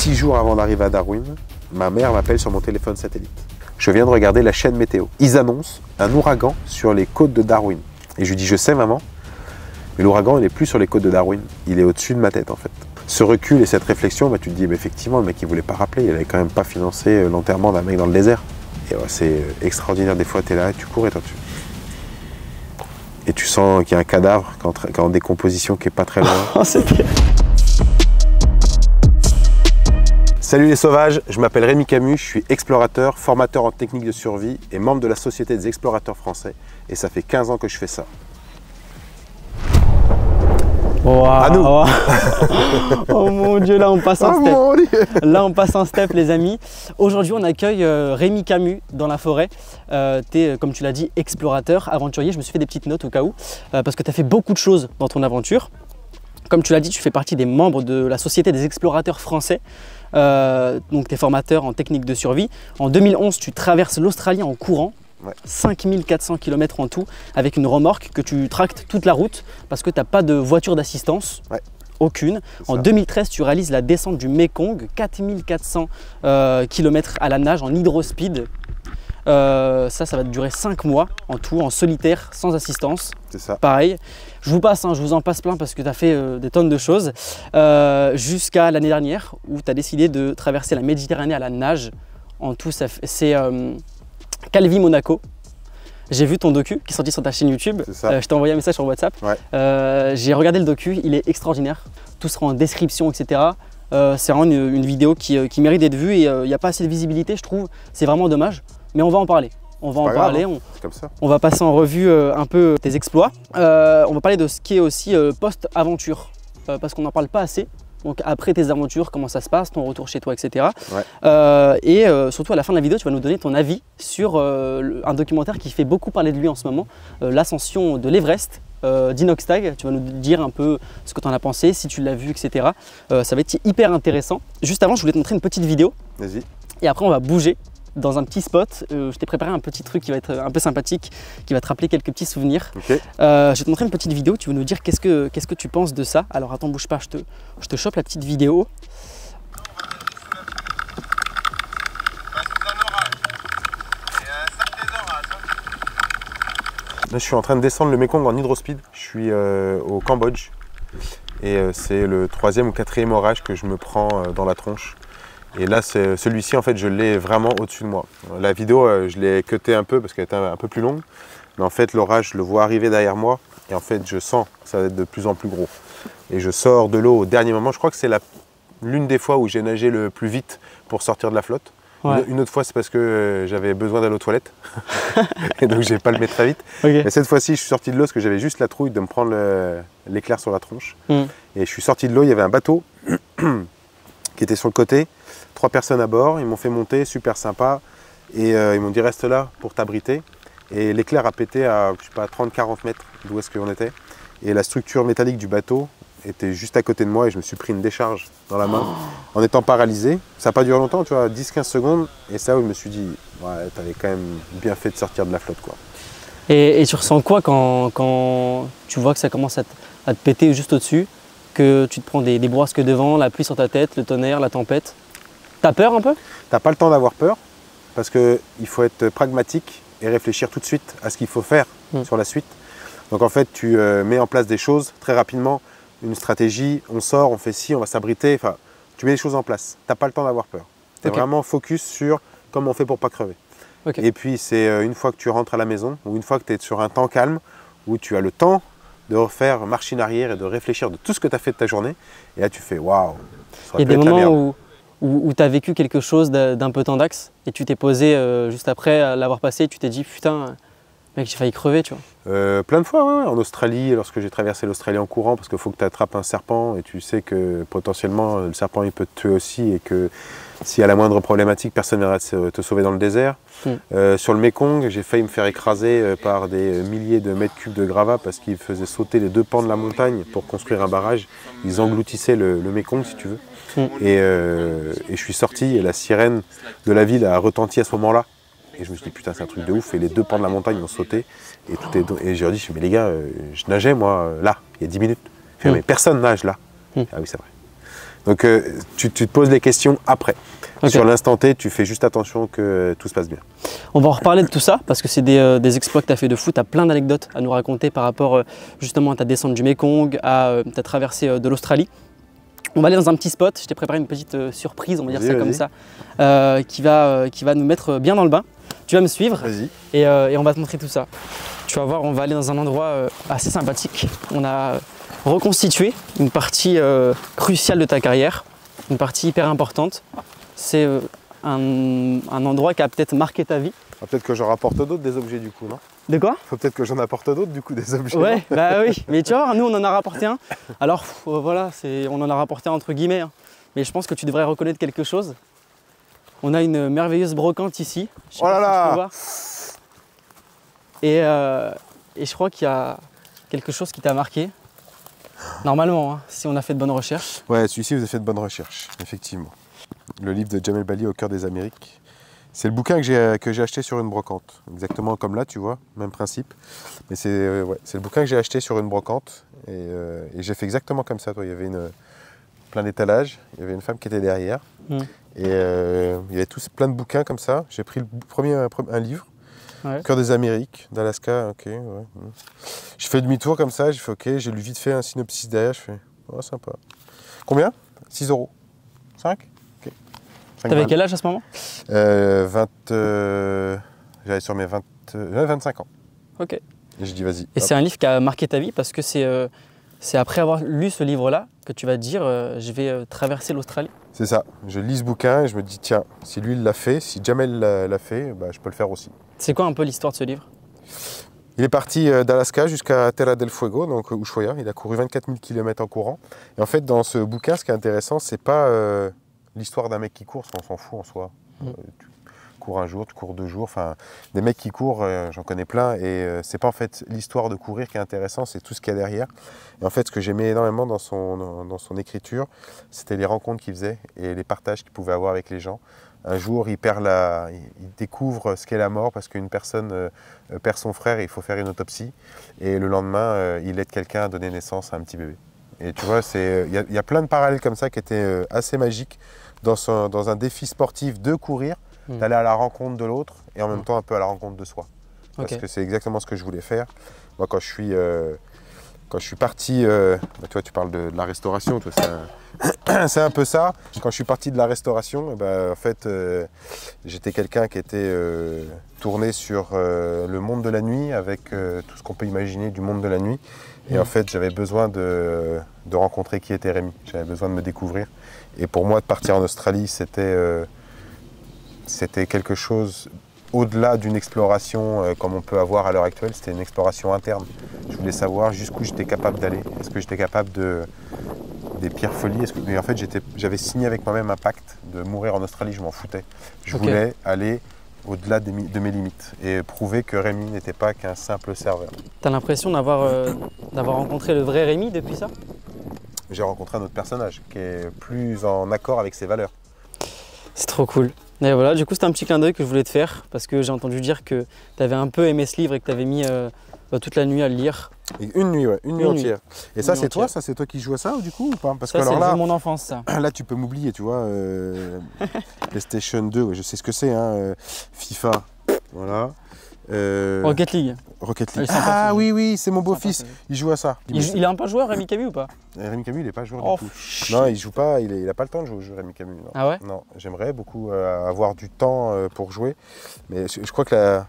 6 jours avant d'arriver à Darwin, ma mère m'appelle sur mon téléphone satellite. Je viens de regarder la chaîne météo. Ils annoncent un ouragan sur les côtes de Darwin. Et je lui dis, je sais maman, mais l'ouragan il n'est plus sur les côtes de Darwin, il est au-dessus de ma tête en fait. Ce recul et cette réflexion, tu te dis, effectivement, le mec il voulait pas rappeler, il avait quand même pas financé l'enterrement d'un mec dans le désert. Et c'est extraordinaire, des fois tu es là, tu cours et toi tu... Et tu sens qu'il y a un cadavre en décomposition qui est pas très loin. Salut les sauvages, je m'appelle Rémi Camus, je suis explorateur, formateur en technique de survie et membre de la Société des explorateurs français. Et ça fait 15 ans que je fais ça. Wow. À nous. Oh mon Dieu, là on passe un step. Là on passe un step les amis. Aujourd'hui on accueille Rémi Camus dans la forêt. Tu es, comme tu l'as dit, explorateur, aventurier. Je me suis fait des petites notes au cas où, parce que tu as fait beaucoup de choses dans ton aventure. Comme tu l'as dit, tu fais partie des membres de la Société des explorateurs français. Donc tu es formateur en technique de survie. En 2011, tu traverses l'Australie en courant. Ouais. 5400 km en tout, avec une remorque que tu tractes toute la route parce que tu n'as pas de voiture d'assistance, ouais. Aucune. En 2013, tu réalises la descente du Mekong, 4400 km à la nage en hydrospeed. Ça va te durer 5 mois en tout, en solitaire, sans assistance. C'est ça. Pareil. Je vous passe, je vous en passe plein parce que tu as fait des tonnes de choses. Jusqu'à l'année dernière où tu as décidé de traverser la Méditerranée à la nage. En tout, c'est Calvi Monaco. J'ai vu ton docu qui est sorti sur ta chaîne YouTube. Je t'ai envoyé un message sur WhatsApp. Ouais. J'ai regardé le docu, il est extraordinaire. Tout sera en description, etc. C'est vraiment une vidéo qui mérite d'être vue et il n'y a pas assez de visibilité, je trouve. C'est vraiment dommage, mais on va en parler. On va en parler, on va passer en revue un peu tes exploits. On va parler de ce qui est aussi post-aventure, parce qu'on n'en parle pas assez. Donc après tes aventures, comment ça se passe, ton retour chez toi, etc. Ouais. Surtout à la fin de la vidéo, tu vas nous donner ton avis sur un documentaire qui fait beaucoup parler de lui en ce moment, l'ascension de l'Everest d'Inoxtag. Tu vas nous dire un peu ce que tu en as pensé, si tu l'as vu, etc. Ça va être hyper intéressant. Juste avant, je voulais te montrer une petite vidéo. Vas-y. Et après, on va bouger dans un petit spot. Je t'ai préparé un petit truc qui va être un peu sympathique, qui va te rappeler quelques petits souvenirs. Okay. Je vais te montrer une petite vidéo, tu veux nous dire qu'est-ce que tu penses de ça. Alors attends, bouge pas, je te chope la petite vidéo. Là, je suis en train de descendre le Mekong en hydrospeed. Je suis au Cambodge et c'est le 3e ou 4e orage que je me prends dans la tronche. Et là, celui-ci, en fait, je l'ai vraiment au-dessus de moi. La vidéo, je l'ai cuté un peu parce qu'elle était un peu plus longue. Mais en fait, l'orage, je le vois arriver derrière moi. Et en fait, je sens que ça va être de plus en plus gros. Et je sors de l'eau au dernier moment. Je crois que c'est l'une des fois où j'ai nagé le plus vite pour sortir de la flotte. Ouais. Une autre fois, c'est parce que j'avais besoin d'aller aux toilettes. Et donc, j'ai pas le mettre très vite. Okay. Mais cette fois-ci, je suis sorti de l'eau parce que j'avais juste la trouille de me prendre l'éclair sur la tronche. Et je suis sorti de l'eau, il y avait un bateau qui était sur le côté. 3 personnes à bord, ils m'ont fait monter, super sympa. Et ils m'ont dit reste là pour t'abriter. Et l'éclair a pété à, je sais pas, 30-40 mètres d'où est-ce qu'on était. Et la structure métallique du bateau était juste à côté de moi et je me suis pris une décharge dans la main en étant paralysé. Ça n'a pas duré longtemps, tu vois, 10-15 secondes. Et ça, où je me suis dit, ouais, t'avais quand même bien fait de sortir de la flotte, quoi. Et tu ressens quoi quand tu vois que ça commence à te péter juste au-dessus, que tu te prends des bourrasques devant, la pluie sur ta tête, le tonnerre, la tempête? T'as peur un peu? T'as pas le temps d'avoir peur parce qu'il faut être pragmatique et réfléchir tout de suite à ce qu'il faut faire sur la suite. Donc en fait, tu mets en place des choses très rapidement, une stratégie, on sort, on fait ci, on va s'abriter, enfin, tu mets les choses en place. T'as pas le temps d'avoir peur. Tu es vraiment focus sur comment on fait pour pas crever. Okay. Et puis c'est une fois que tu rentres à la maison ou une fois que tu es sur un temps calme où tu as le temps de refaire machine arrière et de réfléchir de tout ce que tu as fait de ta journée. Et là, tu fais waouh. Il y a des moments où tu as vécu quelque chose d'un peu tendax et tu t'es posé juste après l'avoir passé et tu t'es dit putain, mec, j'ai failli crever, tu vois. Plein de fois, ouais. En Australie, lorsque j'ai traversé l'Australie en courant, parce qu'il faut que tu attrapes un serpent et tu sais que potentiellement le serpent il peut te tuer aussi et que s'il y a la moindre problématique, personne ne viendra te sauver dans le désert. Sur le Mekong, j'ai failli me faire écraser par des milliers de mètres cubes de gravats parce qu'ils faisaient sauter les 2 pans de la montagne pour construire un barrage. Ils engloutissaient le Mekong, si tu veux. Et je suis sorti et la sirène de la ville a retenti à ce moment-là. Et je me suis dit, putain, c'est un truc de ouf. Et les 2 pans de la montagne ont sauté. Et j'ai dit, mais les gars, je nageais, moi, là, il y a 10 minutes. Mais personne nage là. Ah oui, c'est vrai. Donc tu te poses les questions après. Okay. Sur l'instant T, tu fais juste attention que tout se passe bien. On va en reparler de tout ça parce que c'est des exploits que tu as fait de fou. Tu as plein d'anecdotes à nous raconter par rapport justement à ta descente du Mékong, à ta traversée de l'Australie. On va aller dans un petit spot. Je t'ai préparé une petite surprise, on va dire ça comme ça, qui va nous mettre bien dans le bain. Tu vas me suivre et on va te montrer tout ça. Tu vas voir, on va aller dans un endroit assez sympathique. On a reconstitué une partie cruciale de ta carrière, une partie hyper importante. C'est un endroit qui a peut-être marqué ta vie. Peut-être que j'en rapporte d'autres des objets du coup, non? De quoi? Faut peut-être que j'en apporte d'autres du coup des objets. Ouais, bah oui, mais tu vois, nous on en a rapporté un. Alors voilà, on en a rapporté un entre guillemets. Hein. Mais je pense que tu devrais reconnaître quelque chose. On a une merveilleuse brocante ici. Oh là là! Et je crois qu'il y a quelque chose qui t'a marqué. Normalement, hein, si on a fait de bonnes recherches. Ouais, celui-ci vous avez fait de bonnes recherches, effectivement. Le livre de Jamel Bali, Au cœur des Amériques. C'est le bouquin que j'ai acheté sur une brocante. Exactement comme là, tu vois, même principe. Mais c'est le bouquin que j'ai acheté sur une brocante. Et j'ai fait exactement comme ça. Toi. Il y avait plein d'étalages, il y avait une femme qui était derrière. Et il y avait plein de bouquins comme ça. J'ai pris un livre. Ouais. Cœur des Amériques, d'Alaska, ok. Ouais. Je fais demi-tour comme ça, j'ai fait ok, j'ai lu vite fait un synopsis derrière, je fais oh sympa. Combien? 6 €. 5? Ok. T'avais quel âge à ce moment? J'avais sur mes 25 ans. Ok. Et je dis vas-y. Et c'est un livre qui a marqué ta vie parce que c'est après avoir lu ce livre-là que tu vas te dire je vais traverser l'Australie. C'est ça, je lis ce bouquin et je me dis tiens, si lui il l'a fait, si Jamel l'a fait, bah, je peux le faire aussi. C'est quoi un peu l'histoire de ce livre? Il est parti d'Alaska jusqu'à Terra del Fuego, donc Ushuaia. Il a couru 24 000 km en courant. Et en fait, dans ce bouquin, ce qui est intéressant, c'est pas l'histoire d'un mec qui court, on s'en fout en soi. Tu cours un jour, tu cours 2 jours. Enfin, des mecs qui courent, j'en connais plein. Et c'est pas en fait l'histoire de courir qui est intéressant, c'est tout ce qu'il y a derrière. Et en fait, ce que j'aimais énormément dans son écriture, c'était les rencontres qu'il faisait et les partages qu'il pouvait avoir avec les gens. Un jour, il découvre ce qu'est la mort parce qu'une personne perd son frère et il faut faire une autopsie. Et le lendemain, il aide quelqu'un à donner naissance à un petit bébé. Et tu vois, il y a plein de parallèles comme ça qui étaient assez magiques dans un défi sportif de courir, d'aller à la rencontre de l'autre et en même temps un peu à la rencontre de soi. Parce que c'est exactement ce que je voulais faire. Moi, quand je suis parti, toi tu parles de la restauration, toi, c'est un peu ça. Quand je suis parti de la restauration, en fait, j'étais quelqu'un qui était tourné sur le monde de la nuit avec tout ce qu'on peut imaginer du monde de la nuit. Et en fait, j'avais besoin de rencontrer qui était Rémi. J'avais besoin de me découvrir. Et pour moi, de partir en Australie, c'était quelque chose au-delà d'une exploration comme on peut avoir à l'heure actuelle. C'était une exploration interne. Je voulais savoir jusqu'où j'étais capable d'aller. Est-ce que j'étais capable des pires folies? Mais en fait, j'avais signé avec moi-même un pacte de mourir en Australie, je m'en foutais. Je voulais aller au-delà de mes limites et prouver que Rémi n'était pas qu'un simple serveur. T'as l'impression d'avoir rencontré le vrai Rémi depuis ça? J'ai rencontré un autre personnage qui est plus en accord avec ses valeurs. C'est trop cool. Et voilà, du coup, c'était un petit clin d'œil que je voulais te faire parce que j'ai entendu dire que tu avais un peu aimé ce livre et que tu avais mis toute la nuit à le lire. Et une nuit entière. Et ça, c'est toi qui joues à ça du coup ou pas? Parce ça, c'est de mon enfance, ça. Là, tu peux m'oublier, tu vois. PlayStation 2, je sais ce que c'est, hein, FIFA, voilà. Rocket League. Ah oui, c'est mon beau-fils, il joue à ça. Il est un peu joueur, Rémi Camus, ou pas? Rémi Camus, il n'est pas joueur du tout. Non, il joue pas, il n'a pas le temps de jouer au jeu, Rémi Camus. Non. Ah ouais? Non, j'aimerais beaucoup avoir du temps pour jouer. Mais je crois que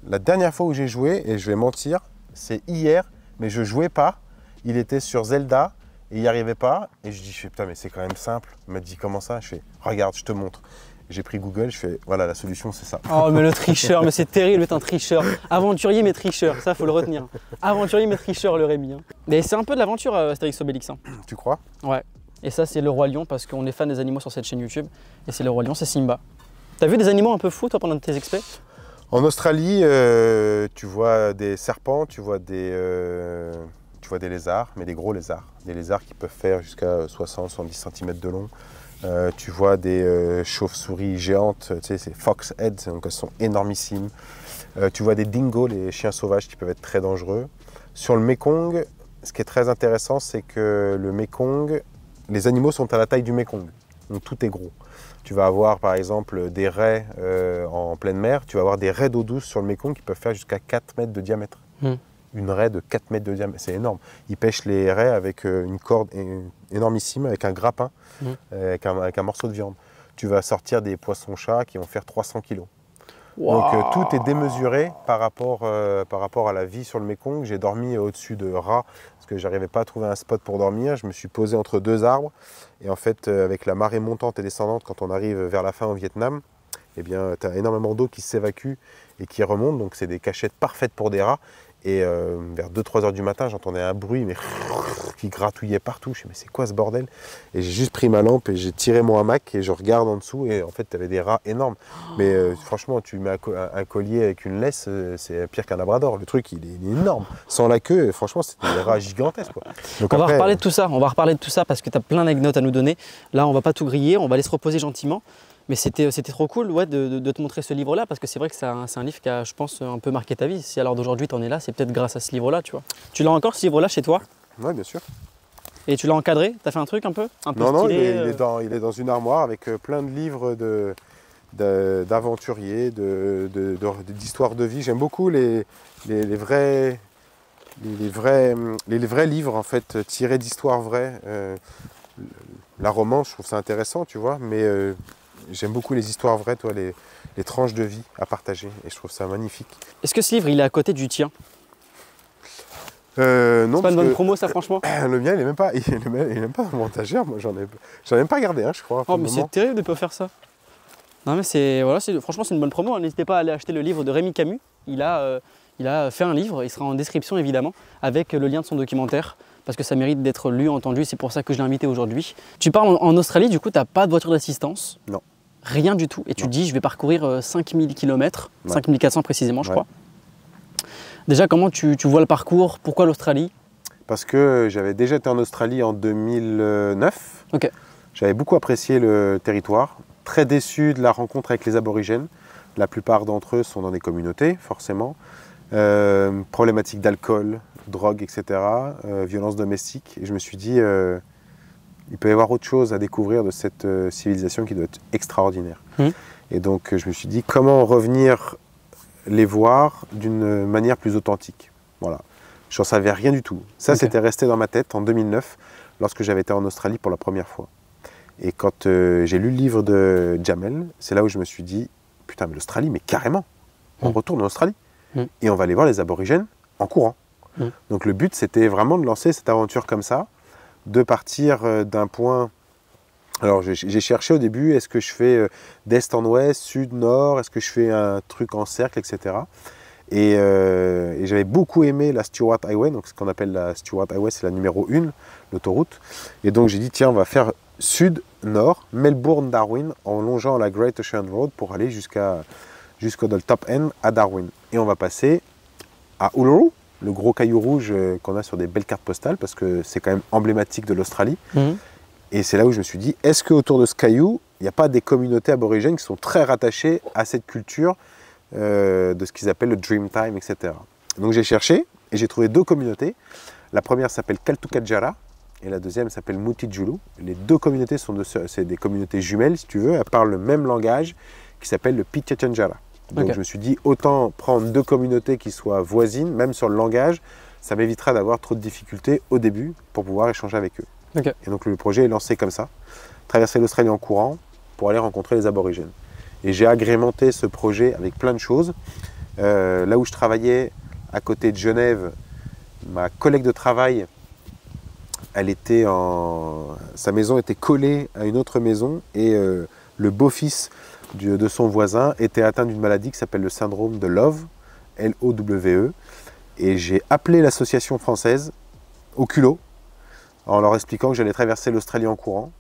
la dernière fois où j'ai joué, et je vais mentir, c'est hier, mais je jouais pas. Il était sur Zelda et il n'y arrivait pas. Et je dis, putain, mais c'est quand même simple. Il m'a dit, comment ça? Je fais, regarde, je te montre. J'ai pris Google, je fais, voilà, la solution, c'est ça. Oh, mais le tricheur, mais c'est terrible d'être un tricheur. Aventurier, mais tricheur, ça, faut le retenir. Aventurier, mais tricheur, le Rémi. Hein. Mais c'est un peu de l'aventure, Astérix Obélix. Hein. Tu crois? Ouais. Et ça, c'est le Roi Lion, parce qu'on est fan des animaux sur cette chaîne YouTube. Et c'est le Roi Lion, c'est Simba. T'as vu des animaux un peu fous, toi, pendant tes expés? En Australie, tu vois des serpents, tu vois des lézards, mais des gros lézards. Des lézards qui peuvent faire jusqu'à 60-70 cm de long. Tu vois des chauves-souris géantes, tu sais, c'est fox heads, donc elles sont énormissimes. Tu vois des dingos, les chiens sauvages qui peuvent être très dangereux. Sur le Mékong, ce qui est très intéressant, c'est que le Mékong, les animaux sont à la taille du Mékong, donc tout est gros. Tu vas avoir par exemple des raies en pleine mer, tu vas avoir des raies d'eau douce sur le Mékong qui peuvent faire jusqu'à 4 mètres de diamètre. Une raie de 4 mètres de diamètre, c'est énorme. Ils pêchent les raies avec une corde énormissime, avec un grappin, avec un morceau de viande. Tu vas sortir des poissons-chats qui vont faire 300 kilos. Wow. Donc tout est démesuré par rapport à la vie sur le Mékong. J'ai dormi au-dessus de rats parce que je n'arrivais pas à trouver un spot pour dormir. Je me suis posé entre 2 arbres. Et en fait, avec la marée montante et descendante, quand on arrive vers la fin au Vietnam, eh bien, tu as énormément d'eau qui s'évacue et qui remonte. Donc c'est des cachettes parfaites pour des rats. Et vers 2-3 heures du matin, j'entendais un bruit mais qui gratouillait partout. Je me suis dit, mais c'est quoi ce bordel? Et j'ai juste pris ma lampe et j'ai tiré mon hamac et je regarde en dessous et en fait, tu avais des rats énormes. Mais franchement, tu mets un collier avec une laisse, c'est pire qu'un labrador. Le truc, il est énorme. Sans la queue, franchement, c'était des rats gigantesques, quoi. Donc on va reparler de tout ça. On va reparler de tout ça parce que tu as plein d'anecdotes à nous donner. Là, on va pas tout griller. On va aller se reposer gentiment. Mais c'était trop cool de te montrer ce livre-là parce que c'est vrai que c'est un livre qui a, je pense, un peu marqué ta vie. Si à l'heure d'aujourd'hui tu en es là, c'est peut-être grâce à ce livre-là, tu vois. Tu l'as encore ce livre-là chez toi? Oui, bien sûr. Et tu l'as encadré? Tu as fait un truc un peu Non, stylé, il est dans une armoire avec plein de livres d'aventuriers, d'histoires de vie. J'aime beaucoup les vrais livres en fait, tirés d'histoires vraies. La romance, je trouve ça intéressant, tu vois, mais j'aime beaucoup les histoires vraies, toi, les tranches de vie à partager, et je trouve ça magnifique. Est-ce que ce livre, il est à côté du tien? Non. C'est pas une bonne promo, ça, franchement? Le mien, il est même pas dans mon étagère, moi, j'en ai même pas gardé, je crois. Oh, mais c'est terrible de ne pas faire ça. Non, mais voilà, franchement, c'est une bonne promo. N'hésitez pas à aller acheter le livre de Rémi Camus. Il a fait un livre, il sera en description, évidemment, avec le lien de son documentaire. Parce que ça mérite d'être lu, entendu, c'est pour ça que je l'ai invité aujourd'hui. Tu pars en Australie, du coup, tu n'as pas de voiture d'assistance? Non. Rien du tout. Et tu te dis, je vais parcourir 5000 km, 5400 précisément, je crois. Déjà, comment tu vois le parcours? Pourquoi l'Australie? Parce que j'avais déjà été en Australie en 2009. Ok. J'avais beaucoup apprécié le territoire. Très déçu de la rencontre avec les aborigènes. La plupart d'entre eux sont dans des communautés, forcément. Problématiques d'alcool, drogue, etc., violence domestique. Et je me suis dit, il peut y avoir autre chose à découvrir de cette civilisation qui doit être extraordinaire. Et donc je me suis dit, comment revenir les voir d'une manière plus authentique. Voilà. Je n'en savais rien du tout. Ça, c'était resté dans ma tête en 2009, lorsque j'avais été en Australie pour la première fois. Et quand j'ai lu le livre de Jamel, c'est là où je me suis dit, putain, mais l'Australie, mais carrément, on retourne en Australie. Et on va aller voir les aborigènes en courant. Donc le but, c'était vraiment de lancer cette aventure comme ça, de partir d'un point... Alors j'ai cherché au début, est-ce que je fais d'est en ouest, sud, nord, est-ce que je fais un truc en cercle, etc. Et j'avais beaucoup aimé la Stuart Highway, donc ce qu'on appelle la Stuart Highway, c'est la numéro 1, l'autoroute. Et donc j'ai dit, tiens, on va faire sud-nord, Melbourne-Darwin, en longeant la Great Ocean Road pour aller jusqu'au top end à Darwin. Et on va passer à Uluru, le gros caillou rouge qu'on a sur des belles cartes postales, parce que c'est quand même emblématique de l'Australie. Et c'est là où je me suis dit, est-ce qu'autour de ce caillou, il n'y a pas des communautés aborigènes qui sont très rattachées à cette culture de ce qu'ils appellent le Dreamtime, etc. Donc j'ai cherché et j'ai trouvé 2 communautés. La première s'appelle Kaltukatjara et la deuxième s'appelle Mutijulu. Les 2 communautés sont c'est des communautés jumelles, si tu veux. Elles parlent le même langage qui s'appelle le Pitjantjatjara. Donc je me suis dit, autant prendre 2 communautés qui soient voisines, même sur le langage, ça m'évitera d'avoir trop de difficultés au début pour pouvoir échanger avec eux. Et donc le projet est lancé comme ça, traverser l'Australie en courant pour aller rencontrer les aborigènes. Et j'ai agrémenté ce projet avec plein de choses. Là où je travaillais, à côté de Genève, ma collègue de travail, sa maison était collée à une autre maison et le beau-fils de son voisin était atteint d'une maladie qui s'appelle le syndrome de Love, L-O-W-E. Et j'ai appelé l'association française au culot en leur expliquant que j'allais traverser l'Australie en courant.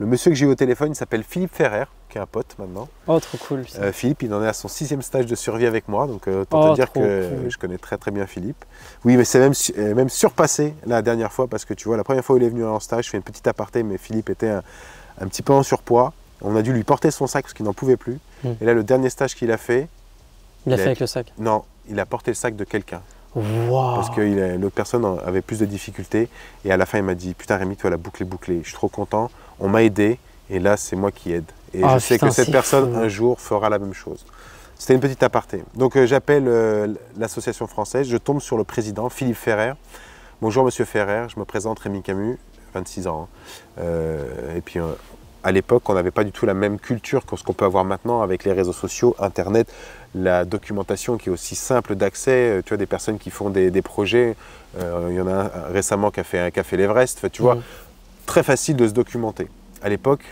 Le monsieur que j'ai eu au téléphone, il s'appelle Philippe Ferrer, qui est un pote maintenant. Oh, trop cool. Philippe, il en est à son 6e stage de survie avec moi, donc autant te dire que je connais très très bien Philippe. Oui, mais c'est même surpassé la dernière fois, parce que tu vois, la première fois où il est venu en stage, je fais une petite aparté, mais Philippe était un petit peu en surpoids. On a dû lui porter son sac parce qu'il n'en pouvait plus. Et là, le dernier stage qu'il a fait... Il a fait avec le sac? Non, il a porté le sac de quelqu'un. Wow. Parce que l'autre personne avait plus de difficultés. Et à la fin, il m'a dit, putain Rémi, toi la boucle est bouclée. Je suis trop content. On m'a aidé. Et là, c'est moi qui aide. Et je sais que cette personne, un jour, fera la même chose. C'était une petite aparté. Donc j'appelle l'association française. Je tombe sur le président, Philippe Ferrer. Bonjour Monsieur Ferrer, je me présente Rémi Camus, 26 ans. Et puis à l'époque, on n'avait pas du tout la même culture que ce qu'on peut avoir maintenant avec les réseaux sociaux, Internet, la documentation qui est aussi simple d'accès. Tu vois, des personnes qui font des projets. Il y en a un récemment qui a fait l'Everest. Tu vois, très facile de se documenter. À l'époque,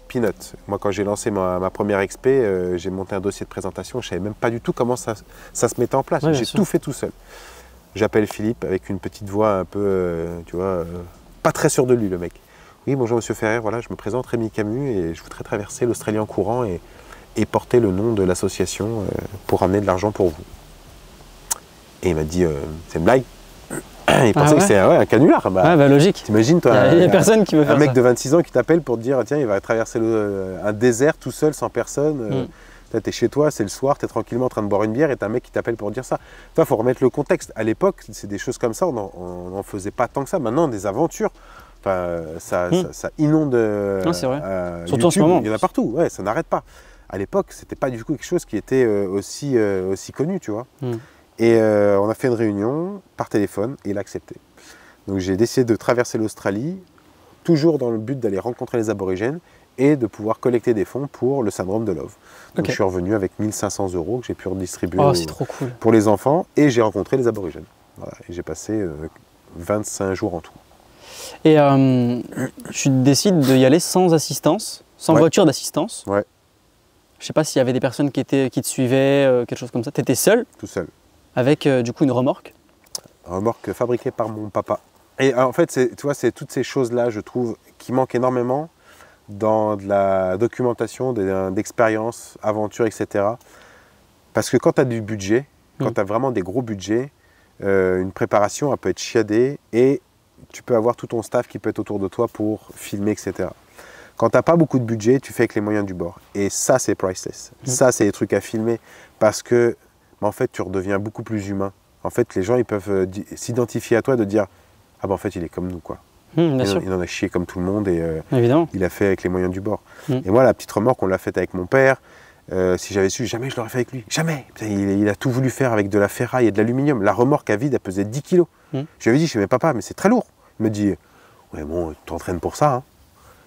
peanut. Moi, quand j'ai lancé ma première expé, j'ai monté un dossier de présentation. Je ne savais même pas du tout comment ça se mettait en place. J'ai tout fait tout seul. J'appelle Philippe avec une petite voix un peu, tu vois, pas très sûr de lui, le mec. Oui, bonjour Monsieur Ferrer, voilà, je me présente Rémi Camus et je voudrais traverser l'Australie en courant et porter le nom de l'association pour ramener de l'argent pour vous. Et il m'a dit, c'est une blague. Il pensait que c'était un canular. Logique. T'imagines, toi, il y a personne qui veut faire un mec de 26 ans qui t'appelle pour te dire, tiens, il va traverser un désert tout seul, sans personne. Tu es chez toi, c'est le soir, tu es tranquillement en train de boire une bière et tu as un mec qui t'appelle pour dire ça. Il faut remettre le contexte. À l'époque, c'est des choses comme ça, on n'en faisait pas tant que ça. Maintenant, des aventures, ça inonde. C'est vrai. Surtout YouTube, en ce moment. Il y en a partout, ouais, ça n'arrête pas. À l'époque, c'était pas du tout quelque chose qui était aussi connu, tu vois. Et on a fait une réunion par téléphone et il a accepté. Donc j'ai décidé de traverser l'Australie, toujours dans le but d'aller rencontrer les aborigènes et de pouvoir collecter des fonds pour le syndrome de Love. Donc je suis revenu avec 1 500 € que j'ai pu redistribuer trop cool. pour les enfants et j'ai rencontré les aborigènes. Voilà. Et j'ai passé 25 jours en tout. Et tu décides d'y aller sans assistance, sans voiture d'assistance. Ouais. Je ne sais pas s'il y avait des personnes qui te suivaient, quelque chose comme ça. Tu étais seul? Tout seul. Avec du coup une remorque? Une remorque fabriquée par mon papa. Et en fait, tu vois, c'est toutes ces choses-là, je trouve, qui manquent énormément dans de la documentation, d'expériences, aventures, etc. Parce que quand tu as du budget, quand tu as vraiment des gros budgets, une préparation, elle peut être chiadée et tu peux avoir tout ton staff qui peut être autour de toi pour filmer, etc. Quand tu n'as pas beaucoup de budget, tu fais avec les moyens du bord. Et ça, c'est priceless. Ça, c'est des trucs à filmer parce que, en fait, tu redeviens beaucoup plus humain. En fait, les gens, ils peuvent s'identifier à toi, de dire « Ah ben en fait, il est comme nous, quoi. » Il en a chié comme tout le monde et il a fait avec les moyens du bord. Et moi, la petite remorque, on l'a faite avec mon père. Si j'avais su, jamais je l'aurais fait avec lui. Jamais. Il a tout voulu faire avec de la ferraille et de l'aluminium. La remorque à vide, elle pesait 10 kilos. Je lui avais dit, je dis, mais papa, mais c'est très lourd. Il me dit, ouais bon, tu t'entraînes pour ça. Hein.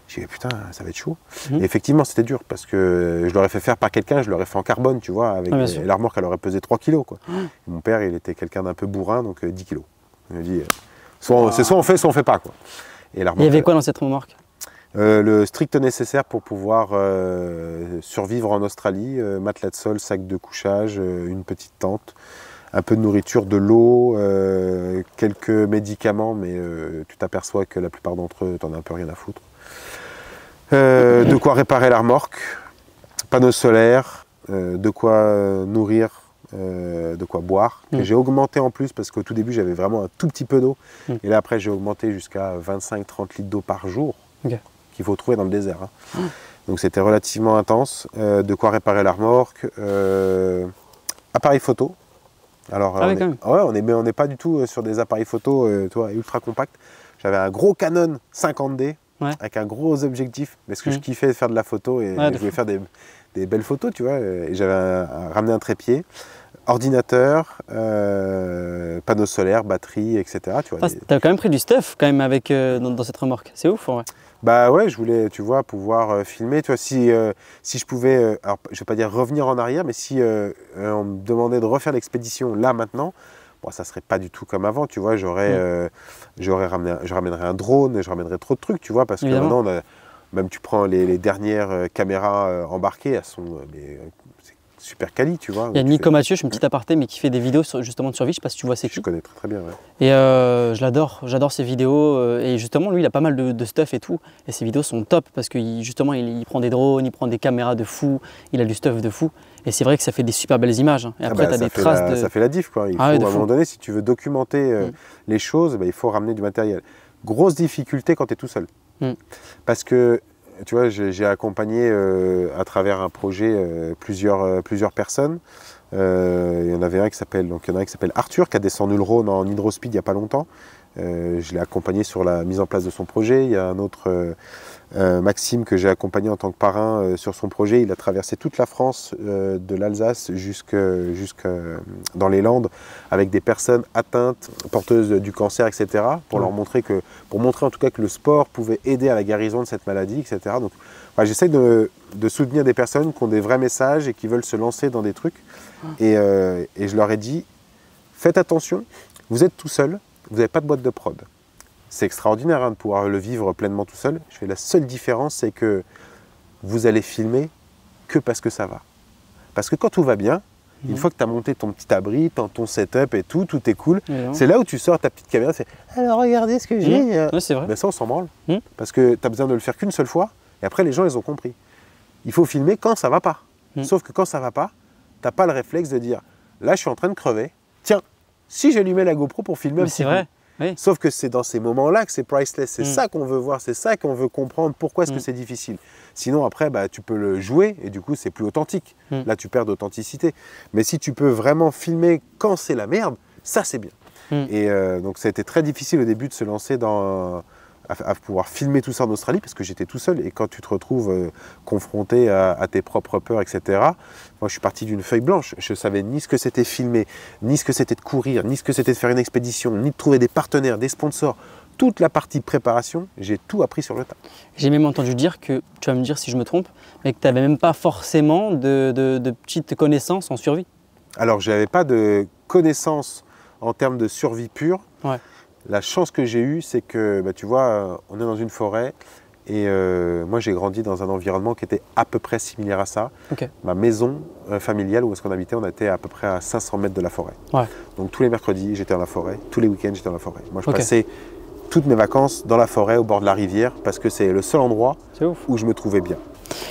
J'ai dit, putain, ça va être chaud. Et effectivement, c'était dur parce que je l'aurais fait faire par quelqu'un, je l'aurais fait en carbone, tu vois. Avec la remorque, elle aurait pesé 3 kilos. Quoi. Et mon père, il était quelqu'un d'un peu bourrin, donc 10 kilos. Il me dit, c'est soit on fait, soit on fait pas. Quoi. Et la remorque, il y avait quoi dans cette remorque? Le strict nécessaire pour pouvoir survivre en Australie, matelas de sol, sac de couchage, une petite tente, un peu de nourriture, de l'eau, quelques médicaments, mais tu t'aperçois que la plupart d'entre eux, tu n'en as un peu rien à foutre. De quoi réparer la remorque, panneaux solaires, de quoi nourrir, de quoi boire, que j'ai augmenté en plus parce qu'au tout début j'avais vraiment un tout petit peu d'eau, et là après j'ai augmenté jusqu'à 25-30 litres d'eau par jour. Qu'il faut trouver dans le désert. Hein. Donc c'était relativement intense. De quoi réparer la remorque. Appareil photo. Alors on n'est pas du tout sur des appareils photo ultra compacts. J'avais un gros Canon 50D avec un gros objectif. Parce que je kiffais faire de la photo et je voulais faire des belles photos, tu vois. Et j'avais ramené un trépied. Ordinateur, panneaux solaires, batterie, etc. Tu as quand même pris du stuff quand même avec, dans cette remorque. C'est ouf, ouais. Bah ouais, je voulais, tu vois, pouvoir filmer. Tu vois, si je pouvais, alors je vais pas dire revenir en arrière, mais si on me demandait de refaire l'expédition là maintenant, bon, ça serait pas du tout comme avant, tu vois. Je ramènerais un drone, je ramènerais trop de trucs, tu vois, parce que maintenant, même tu prends les dernières caméras embarquées, elles sont super quali, tu vois. Il y a Nico Mathieu, je suis une petite aparté, mais qui fait des vidéos justement de survie, je sais pas si tu vois c'est qui. Je connais très bien, ouais. Et j'adore ses vidéos, et justement lui il a pas mal de stuff et tout, et ses vidéos sont top, parce que justement il prend des drones, il prend des caméras de fou, il a du stuff de fou, et c'est vrai que ça fait des super belles images. Et après tu as des traces de... Ça fait la diff, quoi. Il faut, à un moment donné, si tu veux documenter les choses, il faut ramener du matériel. Grosse difficulté quand tu es tout seul. Parce que tu vois, j'ai accompagné à travers un projet plusieurs personnes. Il y en avait un qui s'appelle Arthur, qui a descendu le Rhône en hydrospeed il n'y a pas longtemps. Je l'ai accompagné sur la mise en place de son projet. Il y a un autre, Maxime, que j'ai accompagné en tant que parrain sur son projet. Il a traversé toute la France, de l'Alsace jusque dans les Landes, avec des personnes atteintes, porteuses du cancer, etc. Pour leur montrer en tout cas que le sport pouvait aider à la guérison de cette maladie, etc. Donc, j'essaie de soutenir des personnes qui ont des vrais messages et qui veulent se lancer dans des trucs. Et je leur ai dit, faites attention, vous êtes tout seul, vous n'avez pas de boîte de prod. C'est extraordinaire de pouvoir le vivre pleinement tout seul. Je fais la seule différence, c'est que vous allez filmer que parce que ça va. Parce que quand tout va bien, une fois que tu as monté ton petit abri, ton setup et tout est cool, c'est là où tu sors ta petite caméra, c'est « Alors regardez ce que j'ai !» Ouais, c'est vrai. Mais ça, on s'en branle. Parce que tu as besoin de le faire qu'une seule fois, et après les gens, ils ont compris. Il faut filmer quand ça va pas. Sauf que quand ça va pas, tu n'as pas le réflexe de dire « Là, je suis en train de crever. Tiens, si j'allumais la GoPro pour filmer un petit peu. » Oui. Sauf que c'est dans ces moments-là que c'est priceless. C'est ça qu'on veut voir, c'est ça qu'on veut comprendre. Pourquoi est-ce que c'est difficile? Sinon, après, tu peux le jouer et du coup, c'est plus authentique. Là, tu perds d'authenticité. Mais si tu peux vraiment filmer quand c'est la merde, ça, c'est bien. Et donc, ça a été très difficile au début de se lancer à pouvoir filmer tout ça en Australie parce que j'étais tout seul. Et quand tu te retrouves confronté à tes propres peurs, etc., moi, je suis parti d'une feuille blanche. Je ne savais ni ce que c'était filmer, ni ce que c'était de courir, ni ce que c'était de faire une expédition, ni de trouver des partenaires, des sponsors. Toute la partie préparation, j'ai tout appris sur le tas. J'ai même entendu dire que, tu vas me dire si je me trompe, mais que tu n'avais même pas forcément de petites connaissances en survie. Alors, je n'avais pas de connaissances en termes de survie pure. Ouais. La chance que j'ai eue, c'est que, tu vois, on est dans une forêt et moi, j'ai grandi dans un environnement qui était à peu près similaire à ça. Okay. Ma maison familiale, où est-ce qu'on habitait, on était à peu près à 500 mètres de la forêt. Ouais. Donc, tous les mercredis, j'étais dans la forêt. Tous les week-ends, j'étais dans la forêt. Moi, je passais toutes mes vacances dans la forêt, au bord de la rivière, parce que c'est le seul endroit où je me trouvais bien.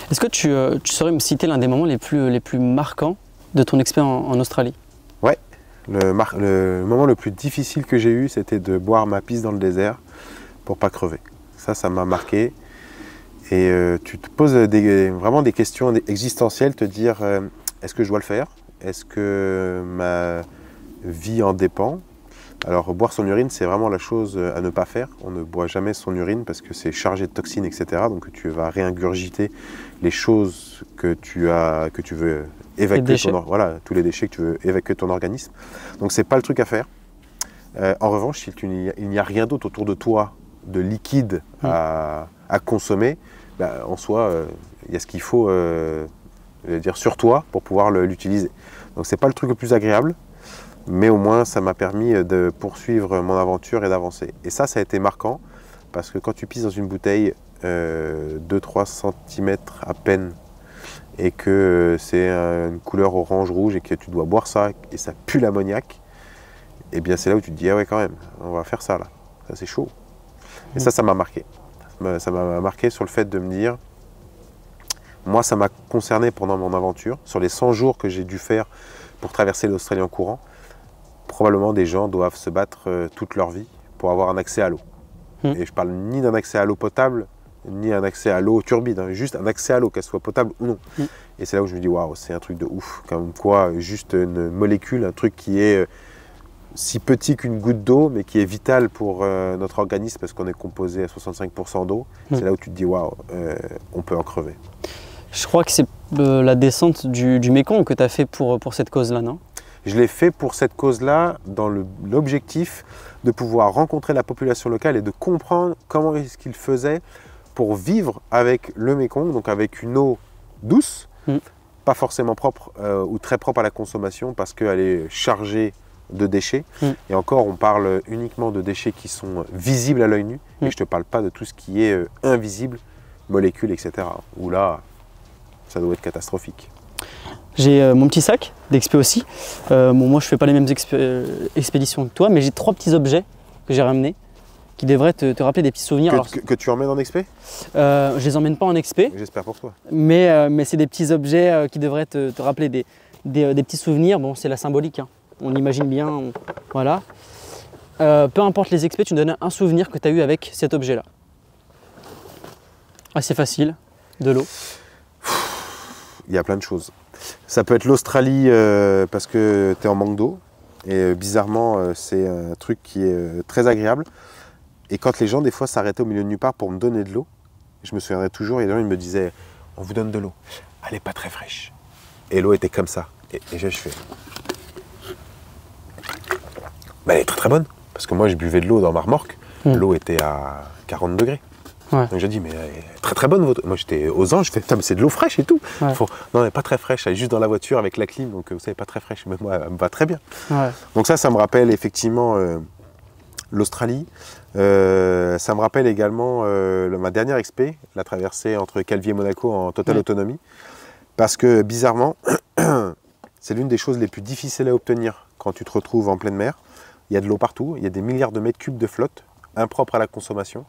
Est-ce que tu saurais me citer l'un des moments les plus marquants de ton expérience en Australie? Ouais. Le moment le plus difficile que j'ai eu, c'était de boire ma pisse dans le désert pour pas crever. Ça m'a marqué. Et tu te poses vraiment des questions existentielles, te dire est-ce que je dois le faire? Est-ce que ma vie en dépend? Alors boire son urine, c'est vraiment la chose à ne pas faire. On ne boit jamais son urine parce que c'est chargé de toxines, etc. Donc tu vas réingurgiter les choses que tu veux évacuer, tous les déchets que tu veux évacuer de ton organisme. Donc c'est pas le truc à faire. En revanche, si il n'y a rien d'autre autour de toi de liquide à consommer, en soi, il y a ce qu'il faut dire sur toi pour pouvoir l'utiliser. Donc c'est pas le truc le plus agréable, mais au moins ça m'a permis de poursuivre mon aventure et d'avancer. Et ça a été marquant parce que quand tu pisses dans une bouteille 2-3 cm à peine et que c'est une couleur orange-rouge et que tu dois boire ça et ça pue l'ammoniac, et bien c'est là où tu te dis ah ouais quand même, on va faire ça là, ça c'est chaud. Et ça m'a marqué. Ça m'a marqué sur le fait de me dire, moi ça m'a concerné pendant mon aventure, sur les 100 jours que j'ai dû faire pour traverser l'Australie en courant, probablement des gens doivent se battre toute leur vie pour avoir un accès à l'eau. Et je parle ni d'un accès à l'eau potable, ni un accès à l'eau turbide, juste un accès à l'eau, qu'elle soit potable ou non. Et c'est là où je me dis, waouh, c'est un truc de ouf. Comme quoi, juste une molécule, un truc qui est si petit qu'une goutte d'eau, mais qui est vital pour notre organisme parce qu'on est composé à 65% d'eau. C'est là où tu te dis, waouh, on peut en crever. Je crois que c'est la descente du Mékong que tu as fait pour cette cause-là, non? Je l'ai fait pour cette cause-là, dans l'objectif de pouvoir rencontrer la population locale et de comprendre comment est-ce qu'ils faisaient pour vivre avec le Mékong, donc avec une eau douce, pas forcément propre ou très propre à la consommation parce qu'elle est chargée de déchets. Et encore, on parle uniquement de déchets qui sont visibles à l'œil nu et je ne te parle pas de tout ce qui est invisible, molécules, etc. Où là, ça doit être catastrophique. J'ai mon petit sac d'expé aussi. Moi, je ne fais pas les mêmes expéditions que toi, mais j'ai 3 petits objets que j'ai ramenés qui devraient te rappeler des petits souvenirs. Que tu emmènes en expé? Je les emmène pas en expé. J'espère pour toi. Mais c'est des petits objets qui devraient te rappeler des petits souvenirs. Bon, c'est la symbolique, hein. On imagine bien, voilà. Peu importe les expés, tu me donnes un souvenir que tu as eu avec cet objet-là. Assez facile, de l'eau. Il y a plein de choses. Ça peut être l'Australie parce que tu es en manque d'eau. Et bizarrement, c'est un truc qui est très agréable. Et quand les gens, des fois, s'arrêtaient au milieu de nulle part pour me donner de l'eau, je me souviendrai toujours, et les gens ils me disaient « On vous donne de l'eau. Elle n'est pas très fraîche. » Et l'eau était comme ça. Et je fais « Elle est très très bonne. » Parce que moi, je buvais de l'eau dans ma remorque. L'eau était à 40 degrés. Ouais. Donc j'ai dit, mais elle est très très bonne votre. Moi j'étais aux anges, je fais, putain, mais c'est de l'eau fraîche et tout. Ouais. Non, elle n'est pas très fraîche, elle est juste dans la voiture avec la clim, donc vous savez, pas très fraîche. Mais moi, elle me va très bien. Ouais. Donc ça me rappelle effectivement l'Australie. Ça me rappelle également ma dernière expé, la traversée entre Calvi et Monaco en totale autonomie. Parce que bizarrement, c'est l'une des choses les plus difficiles à obtenir quand tu te retrouves en pleine mer. Il y a de l'eau partout, il y a des milliards de mètres cubes de flotte, impropre à la consommation.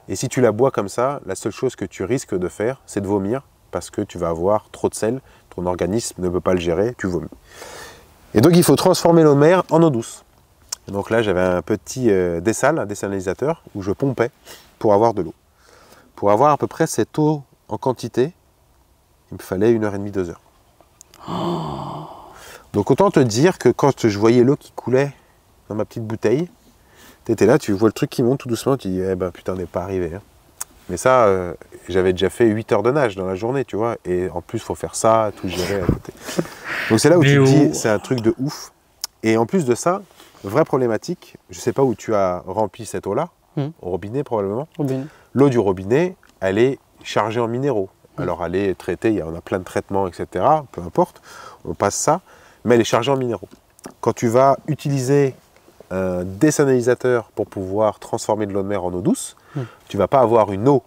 Et si tu la bois comme ça, la seule chose que tu risques de faire, c'est de vomir, parce que tu vas avoir trop de sel, ton organisme ne peut pas le gérer, tu vomis. Et donc il faut transformer l'eau de mer en eau douce. Et donc là j'avais un petit dessal, un dessalinisateur, où je pompais pour avoir de l'eau. Pour avoir à peu près cette eau en quantité, il me fallait 1h30, 2 heures. Oh. Donc autant te dire que quand je voyais l'eau qui coulait dans ma petite bouteille, tu étais là, tu vois le truc qui monte tout doucement, tu dis, eh ben putain, on n'est pas arrivé. Hein. Mais ça, j'avais déjà fait 8 heures de nage dans la journée, tu vois, et en plus, il faut faire ça, tout gérer à côté. Donc c'est là où tu te dis, c'est un truc de ouf. Et en plus de ça, vraie problématique, je ne sais pas où tu as rempli cette eau-là, au robinet probablement. L'eau du robinet, elle est chargée en minéraux. Alors elle est traitée, il y en a plein de traitements, etc. Peu importe, on passe ça, mais elle est chargée en minéraux. Quand tu vas utiliser un dessalinisateur pour pouvoir transformer de l'eau de mer en eau douce, tu ne vas pas avoir une eau